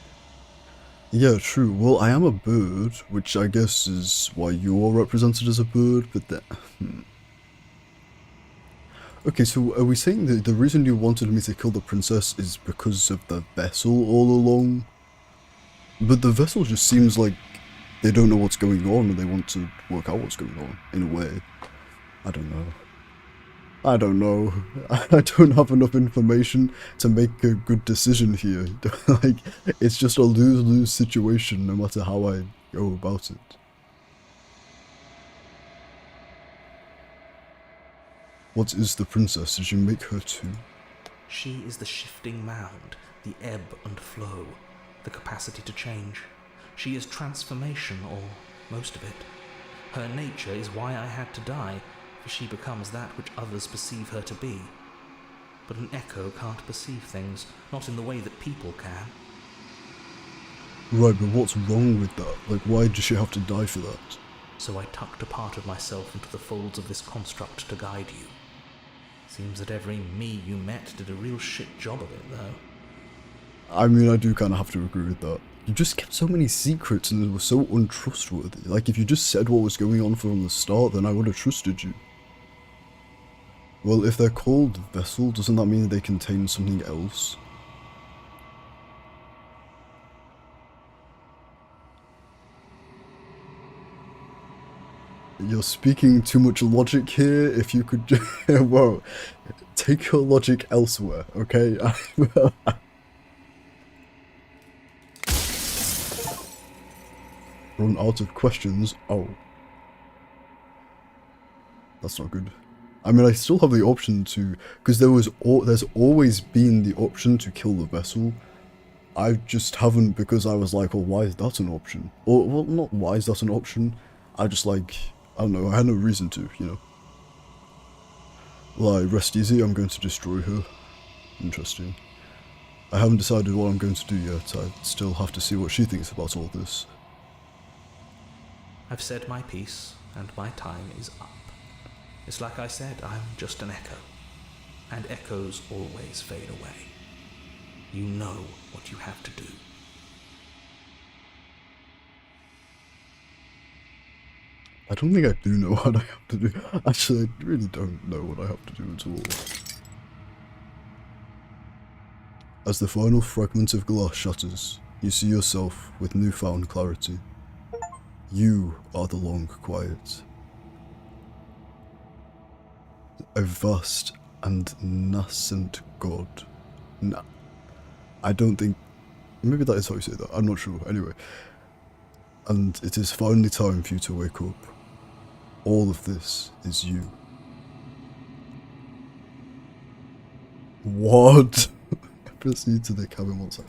Yeah, true. Well, I am a bird, which I guess is why you're represented as a bird, but then... Okay, so are we saying that the reason you wanted me to kill the princess is because of the vessel all along? But the vessel just seems like they don't know what's going on and they want to work out what's going on, in a way. I don't know. I don't have enough information to make a good decision here. Like, it's just a lose-lose situation no matter how I go about it. What is the princess? Did you make her too? She is the shifting mound, the ebb and flow, the capacity to change. She is transformation, or most of it. Her nature is why I had to die, for she becomes that which others perceive her to be. But an echo can't perceive things, not in the way that people can. Right, but what's wrong with that? Like, why does she have to die for that? So I tucked a part of myself into the folds of this construct to guide you. Seems that every me you met did a real shit job of it, though. I mean, I do kind of have to agree with that. You just kept so many secrets and it was so untrustworthy. Like, if you just said what was going on from the start, then I would have trusted you. Well, if they're called vessel, doesn't that mean they contain something else? You're speaking too much logic here. If you could, whoa, take your logic elsewhere, okay? Run out of questions. Oh, that's not good. I mean, I still have the option to, because there's always been the option to kill the vessel, I just haven't, because I was like, well, why is that an option? Or, well, not why is that an option? I just like, I don't know, I had no reason to, you know. Like, rest easy, I'm going to destroy her. Interesting. I haven't decided what I'm going to do yet. I still have to see what she thinks about all this. I've said my piece, and my time is up. It's like I said, I'm just an echo. And echoes always fade away. You know what you have to do. I don't think I do know what I have to do. Actually, I really don't know what I have to do at all. As the final fragment of glass shatters, you see yourself with newfound clarity. You are the long quiet. A vast and nascent god. I don't think... Maybe that is how you say that, I'm not sure, anyway. And it is finally time for you to wake up. All of this is you. What? Proceed to the cabin once.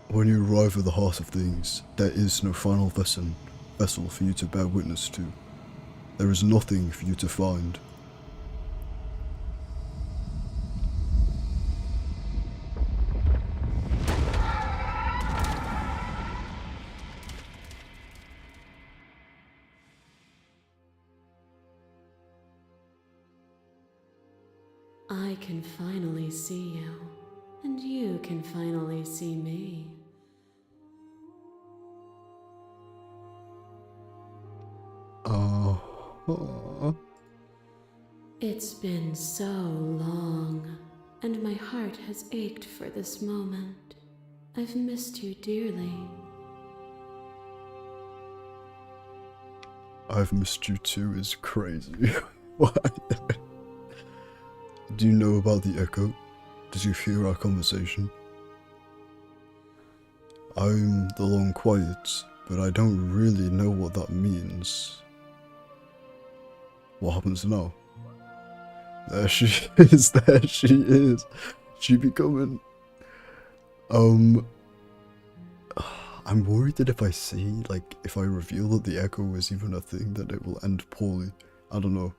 When you arrive at the heart of things, there is no final vessel for you to bear witness to. There is nothing for you to find. I can finally see you, and you can finally see me. It's been so long, and my heart has ached for this moment. I've missed you dearly. I've missed you too is crazy. What? Do you know about the echo? Did you hear our conversation? I'm the long quiet, but I don't really know what that means. What happens now? There she is, there she is. She be coming. I'm worried that if I say, like, if I reveal that the echo is even a thing, that it will end poorly. I don't know.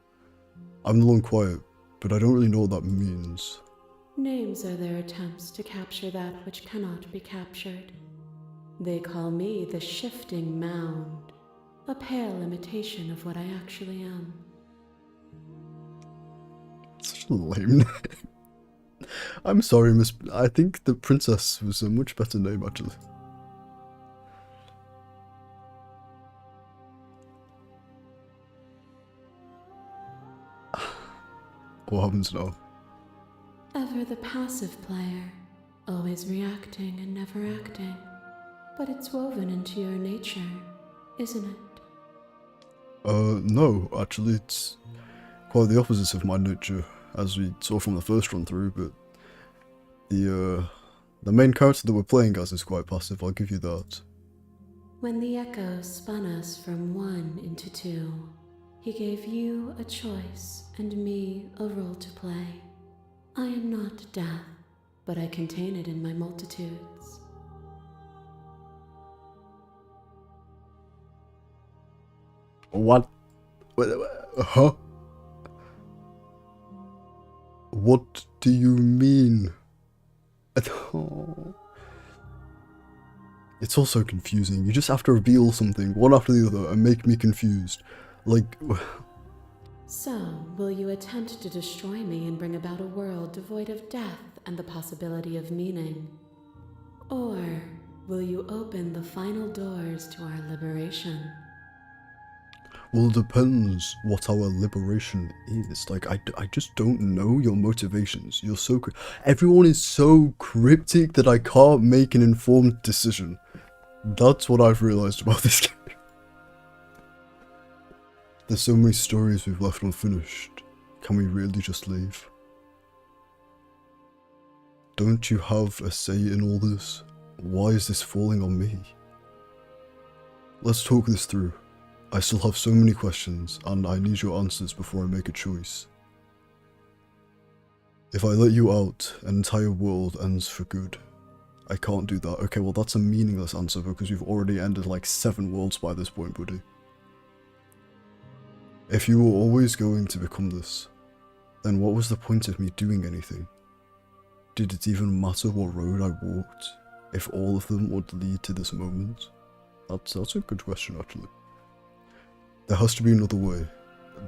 I'm the long quiet, but I don't really know what that means. Names are their attempts to capture that which cannot be captured. They call me the Shifting Mound, a pale imitation of what I actually am. Such a lame name. I'm sorry, Miss. I think the princess was a much better name, actually. What happens now? Ever the passive player, always reacting and never acting. But it's woven into your nature, isn't it? No, actually, it's quite the opposite of my nature, as we saw from the first run through, but the main character that we're playing as is quite passive, I'll give you that. When the echo spun us from one into two, he gave you a choice and me a role to play. I am not death, but I contain it in my multitudes. What? Huh? What do you mean? It's all so confusing. You just have to reveal something, one after the other, and make me confused. Like... So, will you attempt to destroy me and bring about a world devoid of death and the possibility of meaning? Or will you open the final doors to our liberation? Well, it depends what our liberation is. Like, I just don't know your motivations. You're so... Everyone is so cryptic that I can't make an informed decision. That's what I've realized about this game. There's so many stories we've left unfinished. Can we really just leave? Don't you have a say in all this? Why is this falling on me? Let's talk this through. I still have so many questions, and I need your answers before I make a choice. If I let you out, an entire world ends for good. I can't do that. Okay, well that's a meaningless answer because we've already ended like 7 worlds by this point, buddy. If you were always going to become this, then what was the point of me doing anything? Did it even matter what road I walked, if all of them would lead to this moment? That's a good question, actually. There has to be another way.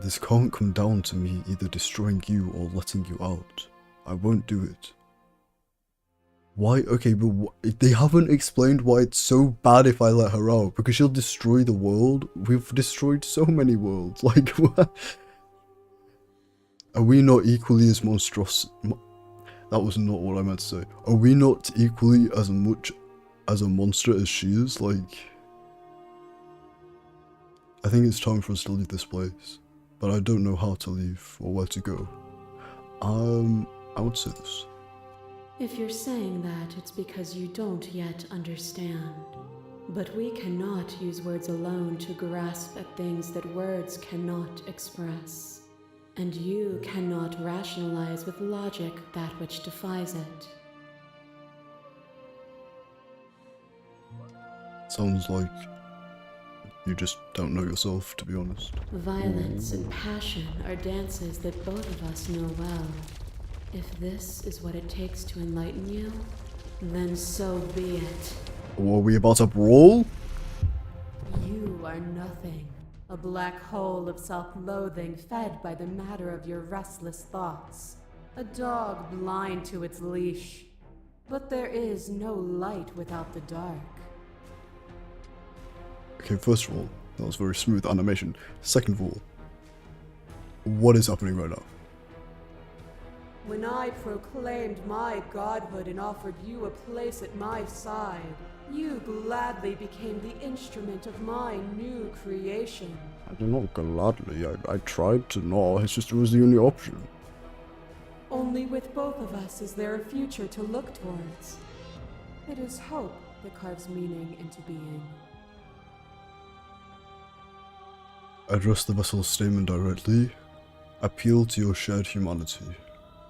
This can't come down to me either destroying you or letting you out. I won't do it. Why? Okay, but they haven't explained why it's so bad if I let her out. Because she'll destroy the world. We've destroyed so many worlds. Like, what? Are we not equally as monstrous? That was not what I meant to say. Are we not equally as much as a monster as she is? Like, I think it's time for us to leave this place. But I don't know how to leave or where to go. I would say this. If you're saying that, it's because you don't yet understand. But we cannot use words alone to grasp at things that words cannot express. And you cannot rationalize with logic that which defies it. Sounds like you just don't know yourself, to be honest. Violence and passion are dances that both of us know well. If this is what it takes to enlighten you, then so be it. Or are we about to brawl? You are nothing. A black hole of self-loathing fed by the matter of your restless thoughts. A dog blind to its leash. But there is no light without the dark. Okay, first of all, that was very smooth animation. Second of all, what is happening right now? When I proclaimed my godhood and offered you a place at my side, you gladly became the instrument of my new creation. I did not gladly. I tried to not. It's just it was the only option. Only with both of us is there a future to look towards. It is hope that carves meaning into being. Address the vessel's statement directly. Appeal to your shared humanity.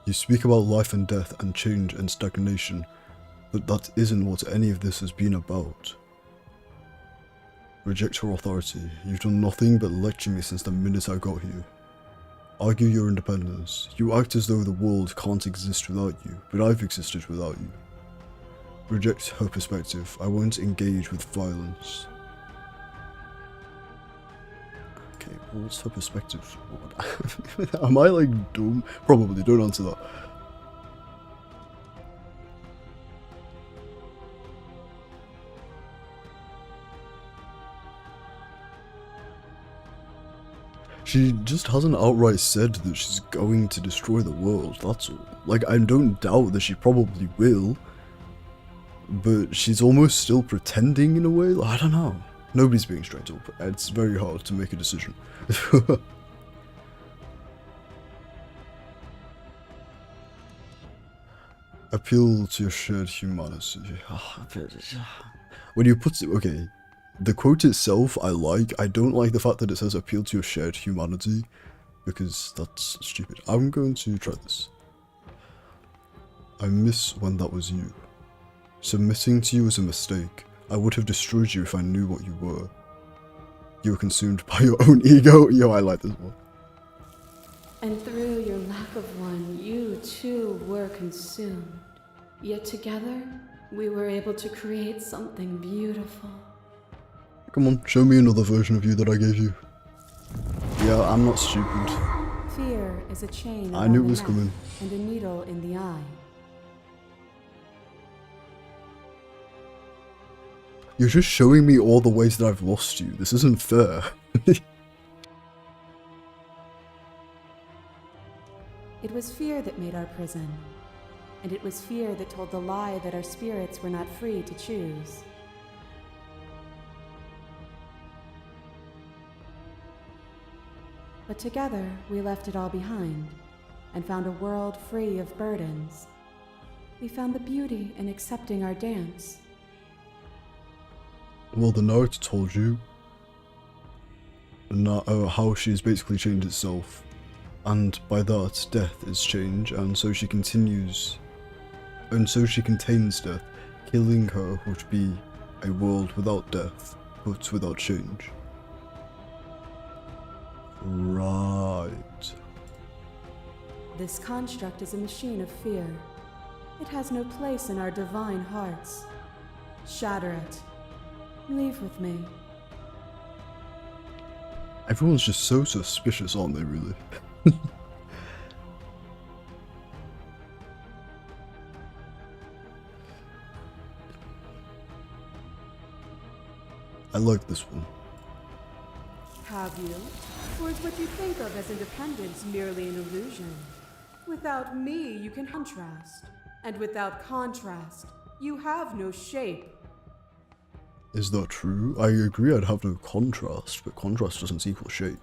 You speak about life and death and change and stagnation, but that isn't what any of this has been about. Reject her authority. You've done nothing but lecture me since the minute I got here. Argue your independence. You act as though the world can't exist without you, but I've existed without you. Reject her perspective. I won't engage with violence. Okay, what's her perspective? Am I like dumb? Probably, don't answer that. She just hasn't outright said that she's going to destroy the world, that's all. Like, I don't doubt that she probably will, but she's almost still pretending in a way. I don't know. Nobody's being straight up. It's very hard to make a decision. Appeal to your shared humanity. When you put it, okay, the quote itself I like. I don't like the fact that it says appeal to your shared humanity, because that's stupid. I'm going to try this. I miss when that was you. Submitting to you was a mistake. I would have destroyed you if I knew what you were. You were consumed by your own ego. Yo, I like this one. And through your lack of one, you too were consumed. Yet together, we were able to create something beautiful. Come on, show me another version of you that I gave you. Yeah, I'm not stupid. Fear is a chain I knew it around the was neck coming. and a needle in the eye. You're just showing me all the ways that I've lost you. This isn't fair. It was fear that made our prison. And it was fear that told the lie that our spirits were not free to choose. But together, we left it all behind and found a world free of burdens. We found the beauty in accepting our dance. Well, the narrator told you how she's basically changed itself And by that, death is change, and so she continues, and so she contains death. Killing her would be a world without death, but without change. Right. This construct is a machine of fear. It has no place in our divine hearts. Shatter it. Leave with me. Everyone's just so suspicious, aren't they, really? I like this one. Have you? Or is what you think of as independence merely an illusion? Without me, you can contrast. And without contrast, you have no shape. Is that true? I agree I'd have no contrast, but contrast doesn't equal shape.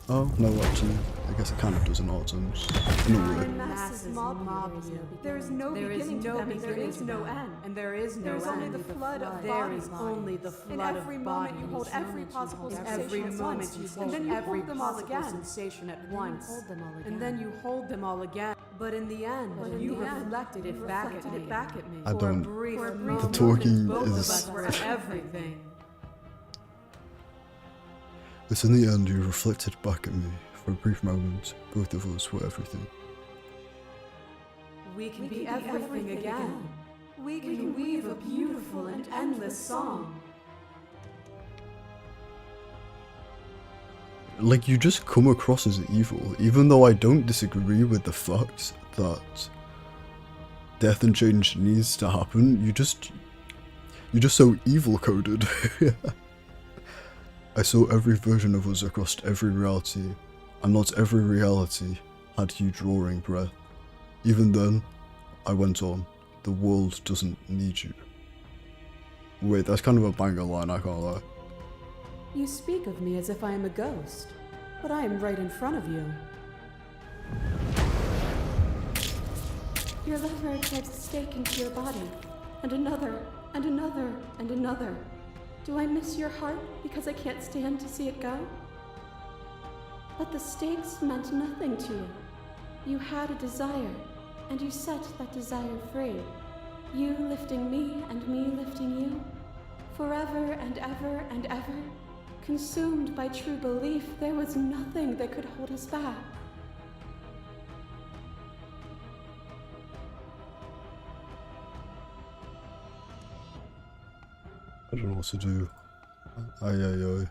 Oh, no, actually, I guess it kind of does in our terms. In a way. Masses mob you. There is no beginning to them, and there is no end. And there is no end. There is only the flood of bodies. There is only the flood of bodies. In every moment you hold every possible sensation at once. And then you hold them all again. Sensation at once. And then you hold them all again. But in the end, you reflected it back at me. I don't. The talking both is- of us were everything. But in the end, you reflected back at me. For a brief moment, both of us were everything. We can be everything again. We can weave a beautiful and endless song. Like, you just come across as evil, even though I don't disagree with the fact that death and change needs to happen. You're just so evil coded. I saw every version of us across every reality, and not every reality had you drawing breath. Even then, I went on, the world doesn't need you. Wait, that's kind of a banger line, I can't lie. You speak of me as if I am a ghost, but I am right in front of you. Your lover drives a stake into your body, and another, and another, and another. Do I miss your heart because I can't stand to see it go? But the stakes meant nothing to you. You had a desire, and you set that desire free. You lifting me and me lifting you. Forever and ever and ever. Consumed by true belief, there was nothing that could hold us back. I don't know what to do. Ay, ay, ay.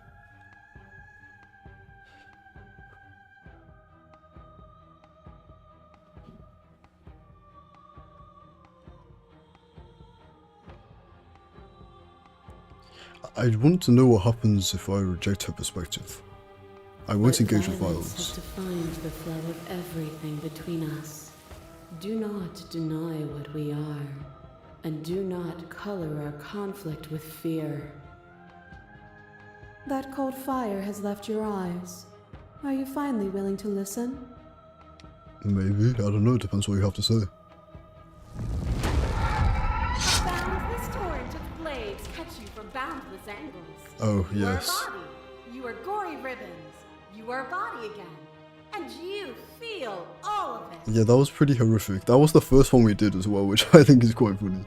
I want to know what happens if I reject her perspective. I won't engage with violence. Has defined the flow of everything between us. Do not deny what we are, and do not color our conflict with fear. That cold fire has left your eyes. Are you finally willing to listen? Maybe, I don't know, depends what you have to say. Boundless torrent of blades cut you from boundless angles. Oh, yes. You are a body. You are gory ribbons. You are a body again. And you feel all of it. Yeah, that was pretty horrific. That was the first one we did as well, which I think is quite funny.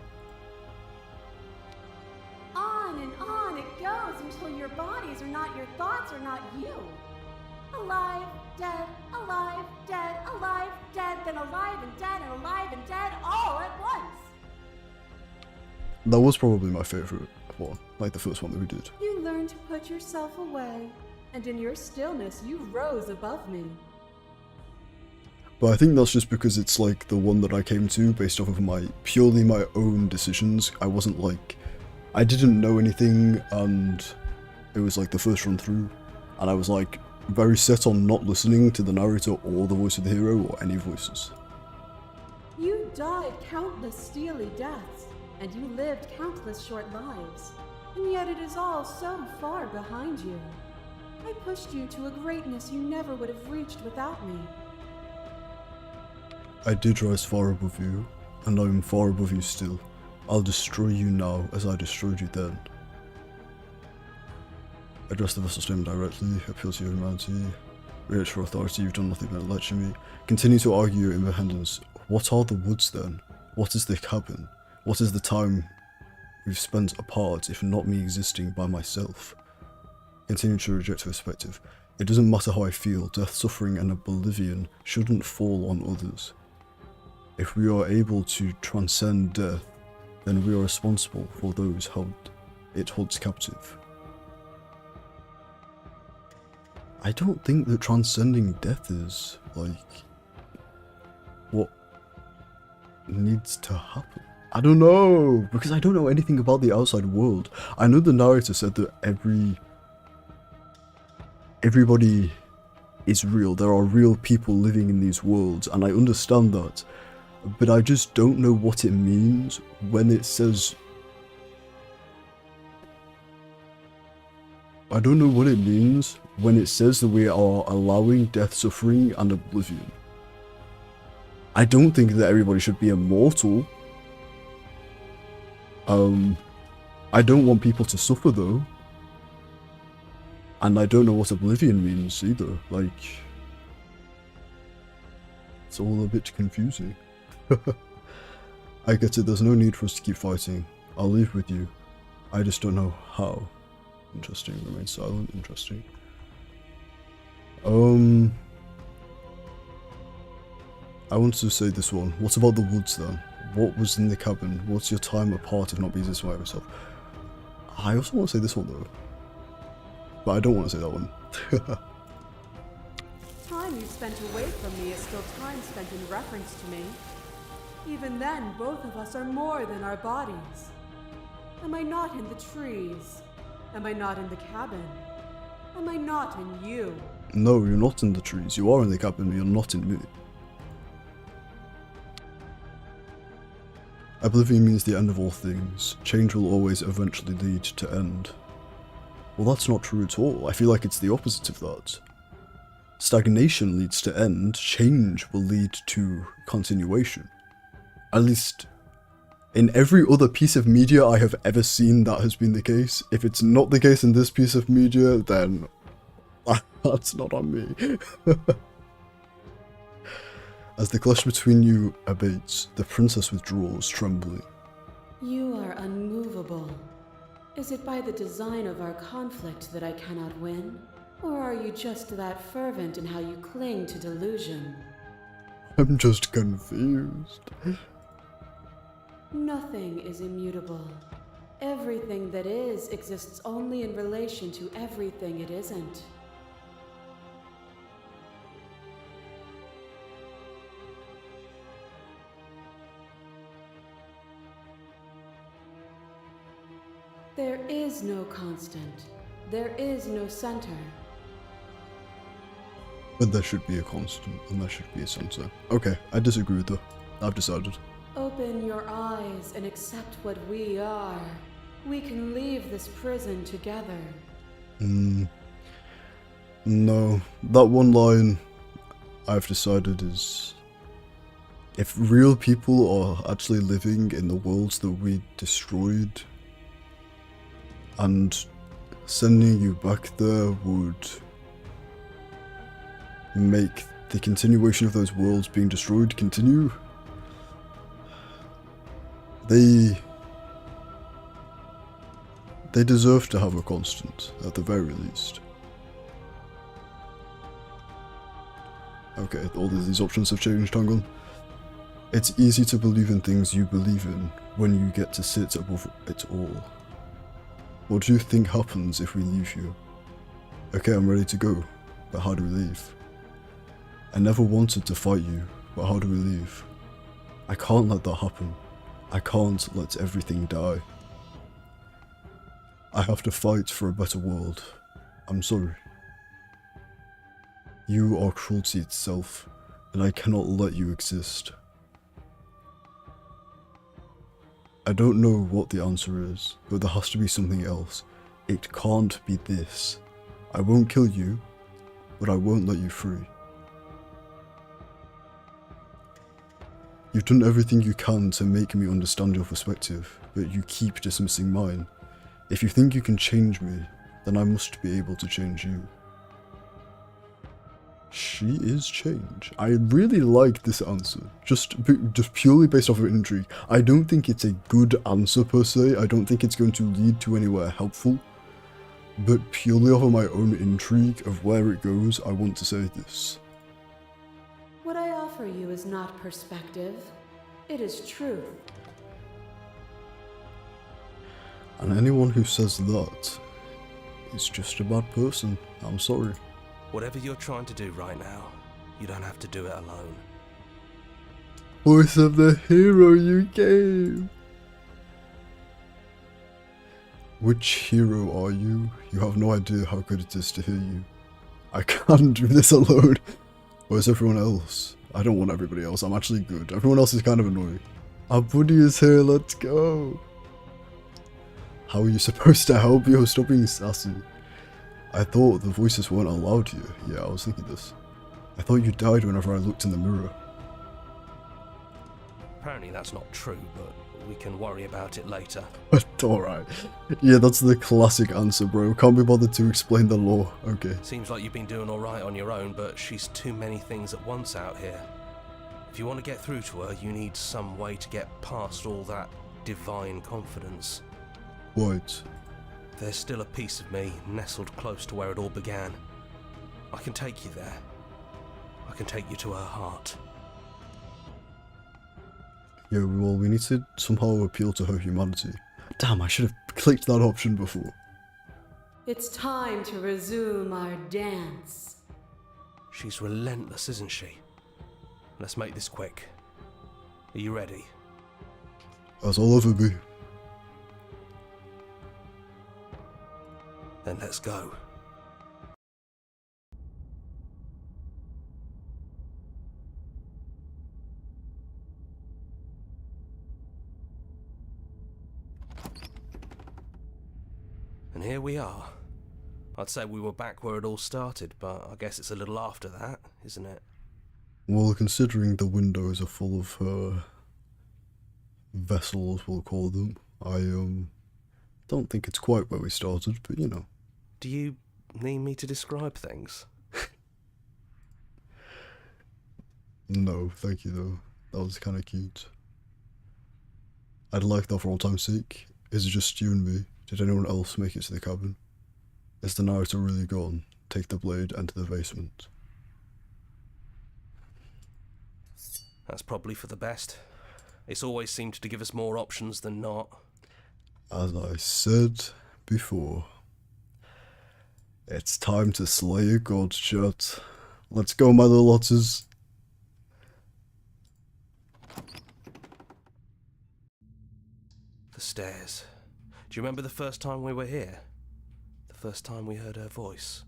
On and on it goes until your bodies are not your thoughts, are not you. Alive, dead, then alive and dead, all at once. That was probably my favourite one, like the first one that we did. You learn to put yourself away, and in your stillness you rose above me. But I think that's just because it's like the one that I came to based off of purely my own decisions. I wasn't like, I didn't know anything, and it was like the first run through, and I was like very set on not listening to the narrator or the voice of the hero or any voices. You died countless steely deaths, and you lived countless short lives, and yet it is all so far behind you. I pushed you to a greatness you never would have reached without me. I did rise far above you, and I am far above you still. I'll destroy you now as I destroyed you then. Address the vessel statement directly, appeal to your humanity. Rich for authority, you've done nothing but lecture me. Continue to argue your independence. What are the woods then? What is the cabin? What is the time we've spent apart, if not me existing by myself? Continue to reject perspective. It doesn't matter how I feel, death, suffering, and oblivion shouldn't fall on others. If we are able to transcend death, then we are responsible for those it holds captive. I don't think that transcending death is, like, what needs to happen. I don't know, because I don't know anything about the outside world. I know the narrator said that everybody is real. There are real people living in these worlds, and I understand that. But I just don't know what it means when it says... I don't know what it means when it says that we are allowing death, suffering, and oblivion. I don't think that everybody should be immortal. I don't want people to suffer though. And I don't know what oblivion means either. Like, it's all a bit confusing. I get it, there's no need for us to keep fighting. I'll leave with you. I just don't know how. Interesting, remain silent, interesting. I want to say this one. What about the woods then? What was in the cabin? What's your time apart if not being this by yourself? I also want to say this one though. But I don't want to say that one. Time you spent away from me is still time spent in reference to me. Even then, both of us are more than our bodies. Am I not in the trees? Am I not in the cabin? Am I not in you? No, you're not in the trees. You are in the cabin, but you're not in me. Oblivion means the end of all things. Change will always eventually lead to end. Well, that's not true at all. I feel like it's the opposite of that. Stagnation leads to end. Change will lead to continuation. At least, in every other piece of media I have ever seen, that has been the case. If it's not the case in this piece of media, then that's not on me. As the clash between you abates, the princess withdraws, trembling. You are unmovable. Is it by the design of our conflict that I cannot win? Or are you just that fervent in how you cling to delusion? I'm just confused. Nothing is immutable. Everything that is exists only in relation to everything it isn't. There is no constant. There is no center. But there should be a constant, and there should be a center. Okay, I disagree with that. I've decided. Open your eyes and accept what we are. We can leave this prison together. No. That one line I've decided is... if real people are actually living in the worlds that we destroyed, and sending you back there would make the continuation of those worlds being destroyed continue, they deserve to have a constant, at the very least. Okay, all these options have changed, hang on. It's easy to believe in things you believe in when you get to sit above it all. What do you think happens if we leave you? Okay, I'm ready to go, but how do we leave? I never wanted to fight you, but how do we leave? I can't let that happen. I can't let everything die. I have to fight for a better world. I'm sorry. You are cruelty itself, and I cannot let you exist. I don't know what the answer is, but there has to be something else. It can't be this. I won't kill you, but I won't let you free. You've done everything you can to make me understand your perspective, but you keep dismissing mine. If you think you can change me, then I must be able to change you. She is change. I really like this answer, just purely based off of intrigue. I don't think it's a good answer per se, I don't think it's going to lead to anywhere helpful, but purely off of my own intrigue of where it goes, I want to say this. What I offer you is not perspective, it is truth. And anyone who says that is just a bad person. I'm sorry. Whatever you're trying to do right now, you don't have to do it alone. Voice of the hero you gave! Which hero are you? You have no idea how good it is to hear you. I can't do this alone. Where's everyone else? I don't want everybody else, I'm actually good. Everyone else is kind of annoying. Our buddy is here, let's go! How are you supposed to help you? Stop being sassy. I thought the voices weren't allowed here. Yeah, I was thinking this. I thought you died whenever I looked in the mirror. Apparently that's not true, but we can worry about it later. Alright. Yeah, that's the classic answer, bro. Can't be bothered to explain the law. Okay. Seems like you've been doing alright on your own, but she's too many things at once out here. If you want to get through to her, you need some way to get past all that divine confidence. Right. There's still a piece of me nestled close to where it all began. I can take you there. I can take you to her heart. Yeah, well, we need to somehow appeal to her humanity. Damn, I should have clicked that option before. It's time to resume our dance. She's relentless, isn't she? Let's make this quick. Are you ready? As I'll ever be. Then let's go. And here we are. I'd say we were back where it all started, but I guess it's a little after that, isn't it? Well, considering the windows are full of vessels, we'll call them, I don't think it's quite where we started, but you know. Do you need me to describe things? No, thank you though. That was kind of cute. I'd like that for all time's sake. Is it just you and me? Did anyone else make it to the cabin? Is the narrator really gone? Take the blade, enter the basement. That's probably for the best. It's always seemed to give us more options than not. As I said before, it's time to slay a god, chat. Let's go, my little otters. The stairs. Do you remember the first time we were here? The first time we heard her voice?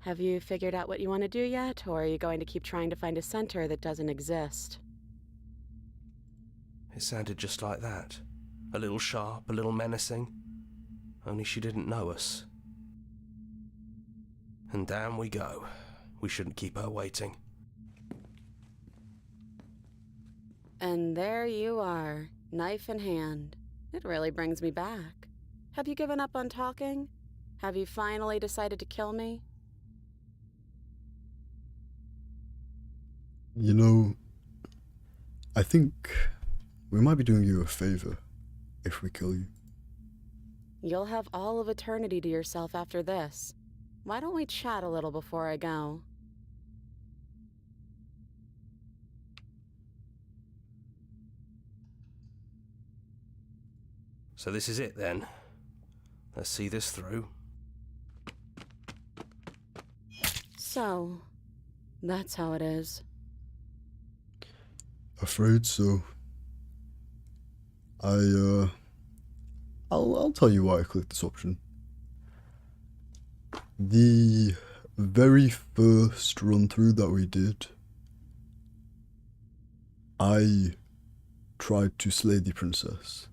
Have you figured out what you want to do yet, or are you going to keep trying to find a center that doesn't exist? It sounded just like that. A little sharp, a little menacing. Only she didn't know us. And down we go. We shouldn't keep her waiting. And there you are, knife in hand. It really brings me back. Have you given up on talking? Have you finally decided to kill me? You know, I think we might be doing you a favor if we kill you. You'll have all of eternity to yourself after this. Why don't we chat a little before I go? So this is it then. Let's see this through. So, that's how it is. Afraid so. I'll tell you why I clicked this option. The very first run through that we did, I tried to slay the princess.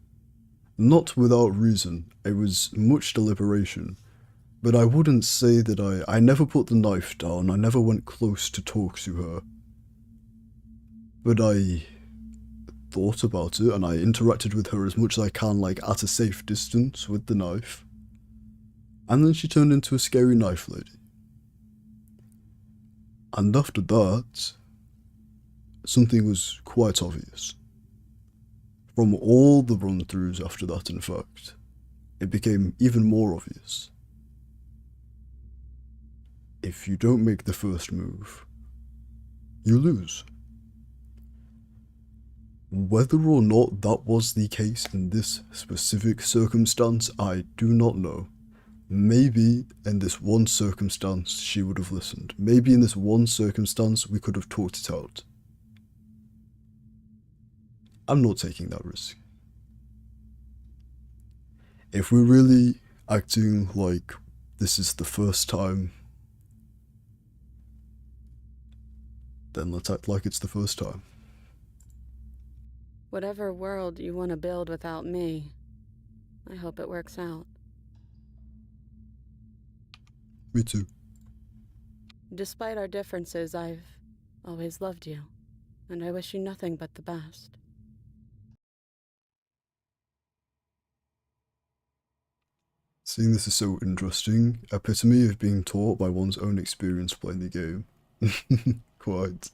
Not without reason, it was much deliberation, but I wouldn't say that I never put the knife down, I never went close to talk to her. But I thought about it and I interacted with her as much as I can, like at a safe distance with the knife. And then she turned into a scary knife lady. And after that, something was quite obvious. From all the run-throughs after that, in fact, it became even more obvious. If you don't make the first move, you lose. Whether or not that was the case in this specific circumstance, I do not know. Maybe in this one circumstance she would have listened. Maybe in this one circumstance we could have talked it out. I'm not taking that risk. If we're really acting like this is the first time, then let's act like it's the first time. Whatever world you want to build without me, I hope it works out. Me too. Despite our differences, I've always loved you, and I wish you nothing but the best. Seeing this is so interesting. Epitome of being taught by one's own experience playing the game. Quite.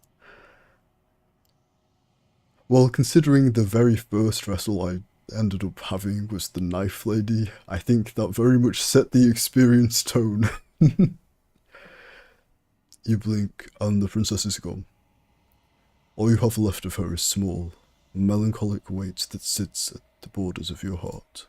Well, considering the very first wrestle I ended up having was the knife lady, I think that very much set the experience tone. You blink and the princess is gone. All you have left of her is small, melancholic weight that sits at the borders of your heart.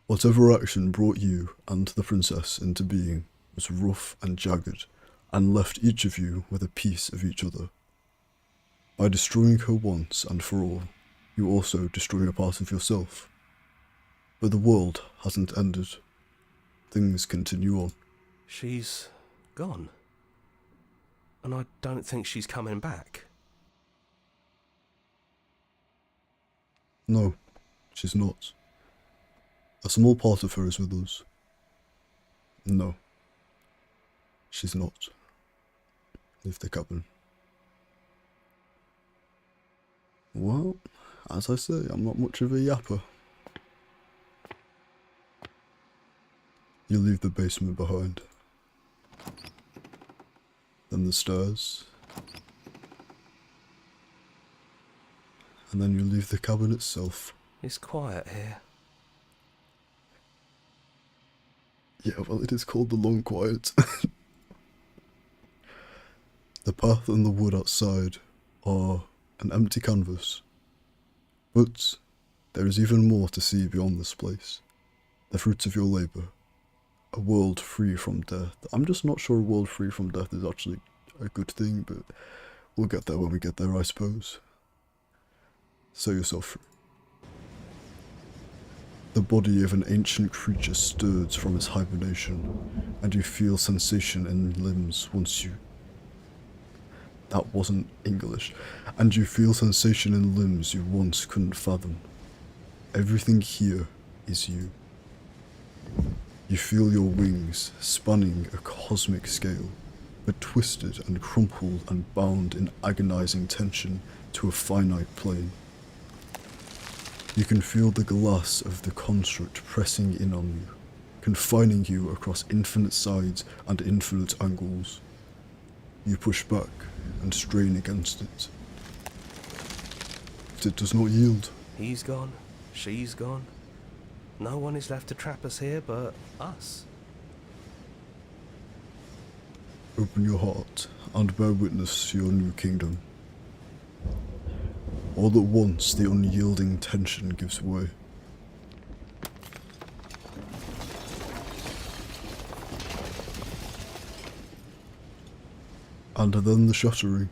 Whatever action brought you and the princess into being was rough and jagged, and left each of you with a piece of each other. By destroying her once and for all, you also destroy a part of yourself. But the world hasn't ended. Things continue on. She's gone. And I don't think she's coming back. No, she's not. A small part of her is with us. No, she's not. Leave the cabin. Well, as I say, I'm not much of a yapper. You leave the basement behind. Then the stairs. And then you leave the cabin itself. It's quiet here. Yeah, well, it is called the Long Quiet. The path and the wood outside are an empty canvas. But there is even more to see beyond this place. The fruits of your labour. A world free from death. I'm just not sure a world free from death is actually a good thing, but we'll get there when we get there, I suppose. Set yourself free. The body of an ancient creature stirs from its hibernation, and you feel sensation in limbs once you... That wasn't English. And you feel sensation in limbs you once couldn't fathom. Everything here is you. You feel your wings spanning a cosmic scale, but twisted and crumpled and bound in agonizing tension to a finite plane. You can feel the glass of the construct pressing in on you, confining you across infinite sides and infinite angles. You push back and strain against it. But it does not yield. He's gone. She's gone. No one is left to trap us here but us. Open your heart and bear witness to your new kingdom. All at once the unyielding tension gives way. And then the shattering.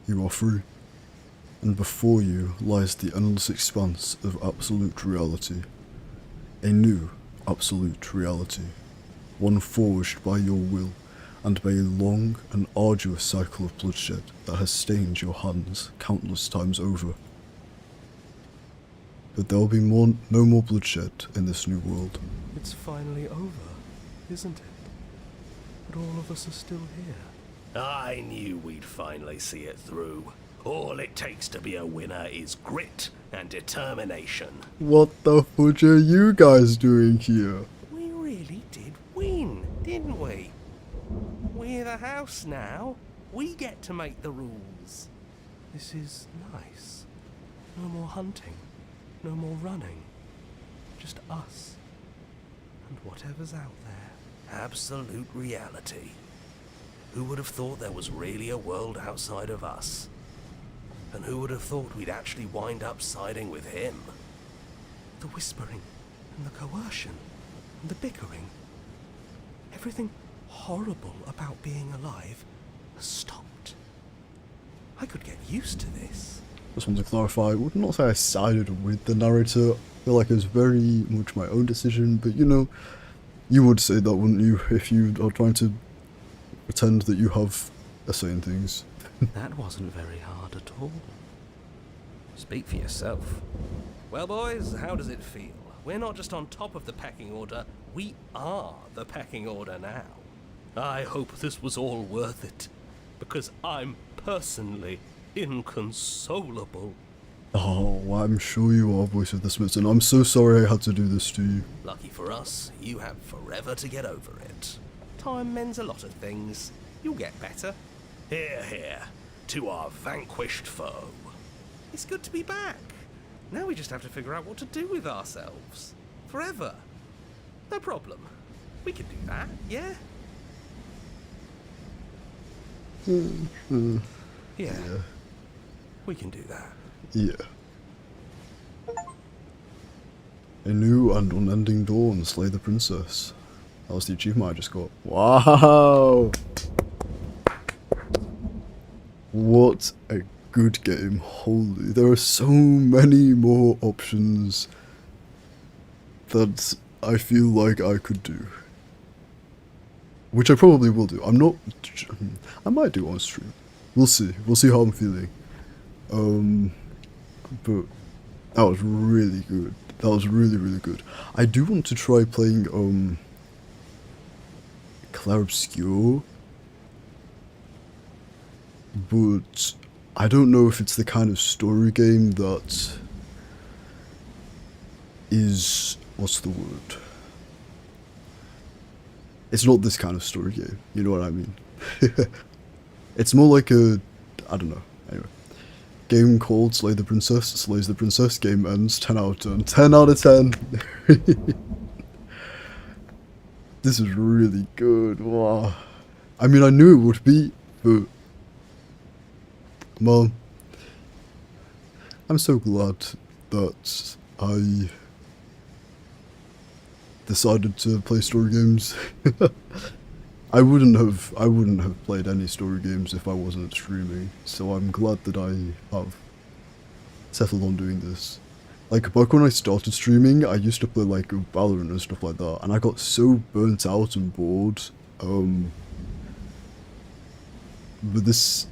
You are free. And before you lies the endless expanse of absolute reality. A new absolute reality. One forged by your will and by a long and arduous cycle of bloodshed that has stained your hands countless times over. But there will be no more bloodshed in this new world. It's finally over, isn't it? But all of us are still here. I knew we'd finally see it through. All it takes to be a winner is grit and determination. What the fudge are you guys doing here? We really did win, didn't didn't we? We're the house now. We get to make the rules. This is nice. No more hunting. No more running. Just us. And whatever's out there. Absolute reality. Who would have thought there was really a world outside of us? And who would have thought we'd actually wind up siding with him? The whispering and the coercion and the bickering. Everything horrible about being alive has stopped. I could get used to this. Just want to clarify, I would not say I sided with the narrator. I feel like it was very much my own decision, but you know, you would say that, wouldn't you, if you are trying to pretend that you have a say in things. That wasn't very hard at all. Speak for yourself. Well, boys, how does it feel? We're not just on top of the pecking order, we are the pecking order now. I hope this was all worth it, because I'm personally inconsolable. Oh, I'm sure you are, Voice of the Smithson. I'm so sorry I had to do this to you. Lucky for us, you have forever to get over it. Time mends a lot of things. You'll get better. Here, here, to our vanquished foe. It's good to be back. Now we just have to figure out what to do with ourselves. Forever. No problem. We can do that, yeah? Yeah. We can do that. Yeah. A new and unending dawn, slay the princess. That was the achievement I just got. Wow! What a good game. Holy, there are so many more options that I feel like I could do. Which I probably will do. I might do on stream. We'll see. We'll see how I'm feeling. But that was really good. That was really, really good. I do want to try playing, Clair Obscur. But I don't know if it's the kind of story game that is... what's the word? It's not this kind of story game, you know what I mean? It's more like a... I don't know, anyway. Game called Slay the Princess, slays the princess, game ends, 10 out of 10. 10 out of 10! This is really good, wow. I mean, I knew it would be, but... well, I'm so glad that I decided to play story games. I wouldn't have played any story games if I wasn't streaming, so I'm glad that I have settled on doing this. Like, back when I started streaming, I used to play like Valorant and stuff like that, and I got so burnt out and bored. But this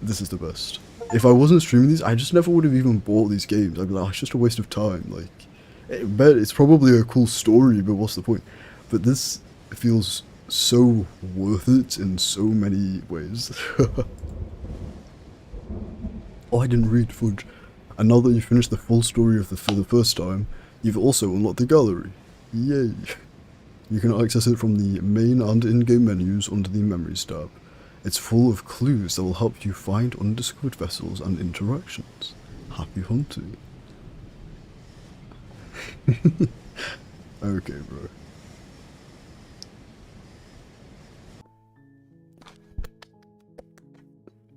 is the best. If I wasn't streaming these, I just never would have even bought these games. I'd be like, oh, it's just a waste of time. Like, it's probably a cool story, but what's the point? But this feels so worth it in so many ways. Oh, I didn't read fudge. And now that you've finished the full story for the first time, you've also unlocked the gallery. Yay! You can access it from the main and in-game menus under the Memories tab. It's full of clues that will help you find undiscovered vessels and interactions. Happy hunting. Okay, bro.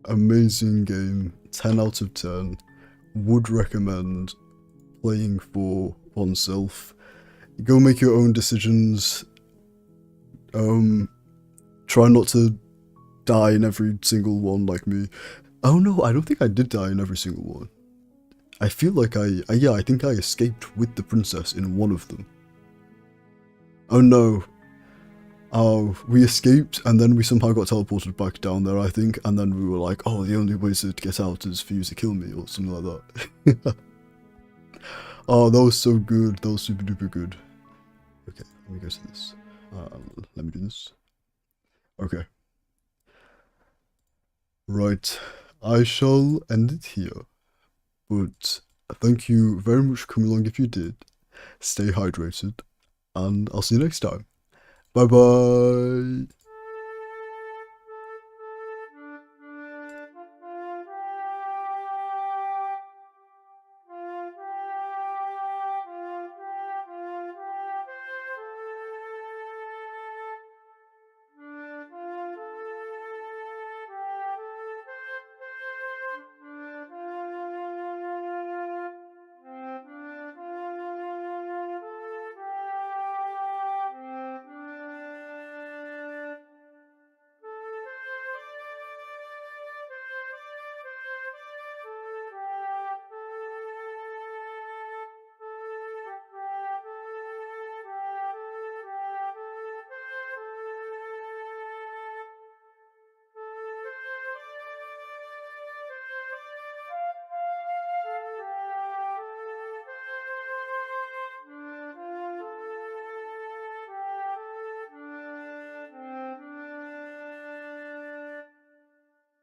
Amazing game, 10 out of 10. Would recommend playing for oneself. Go make your own decisions. Try not to die in every single one like me. Oh no, I don't think I did die in every single one. I feel like yeah, I think I escaped with the princess in one of them. Oh no. Oh, we escaped and then we somehow got teleported back down there, I think, and then we were like, oh, the only way to get out is for you to kill me, or something like that. Oh, that was so good. That was super duper good. Okay, let me go to this. Let me do this. Okay. Right, I shall end it here. But thank you very much for coming along if you did. Stay hydrated, and I'll see you next time. Bye bye.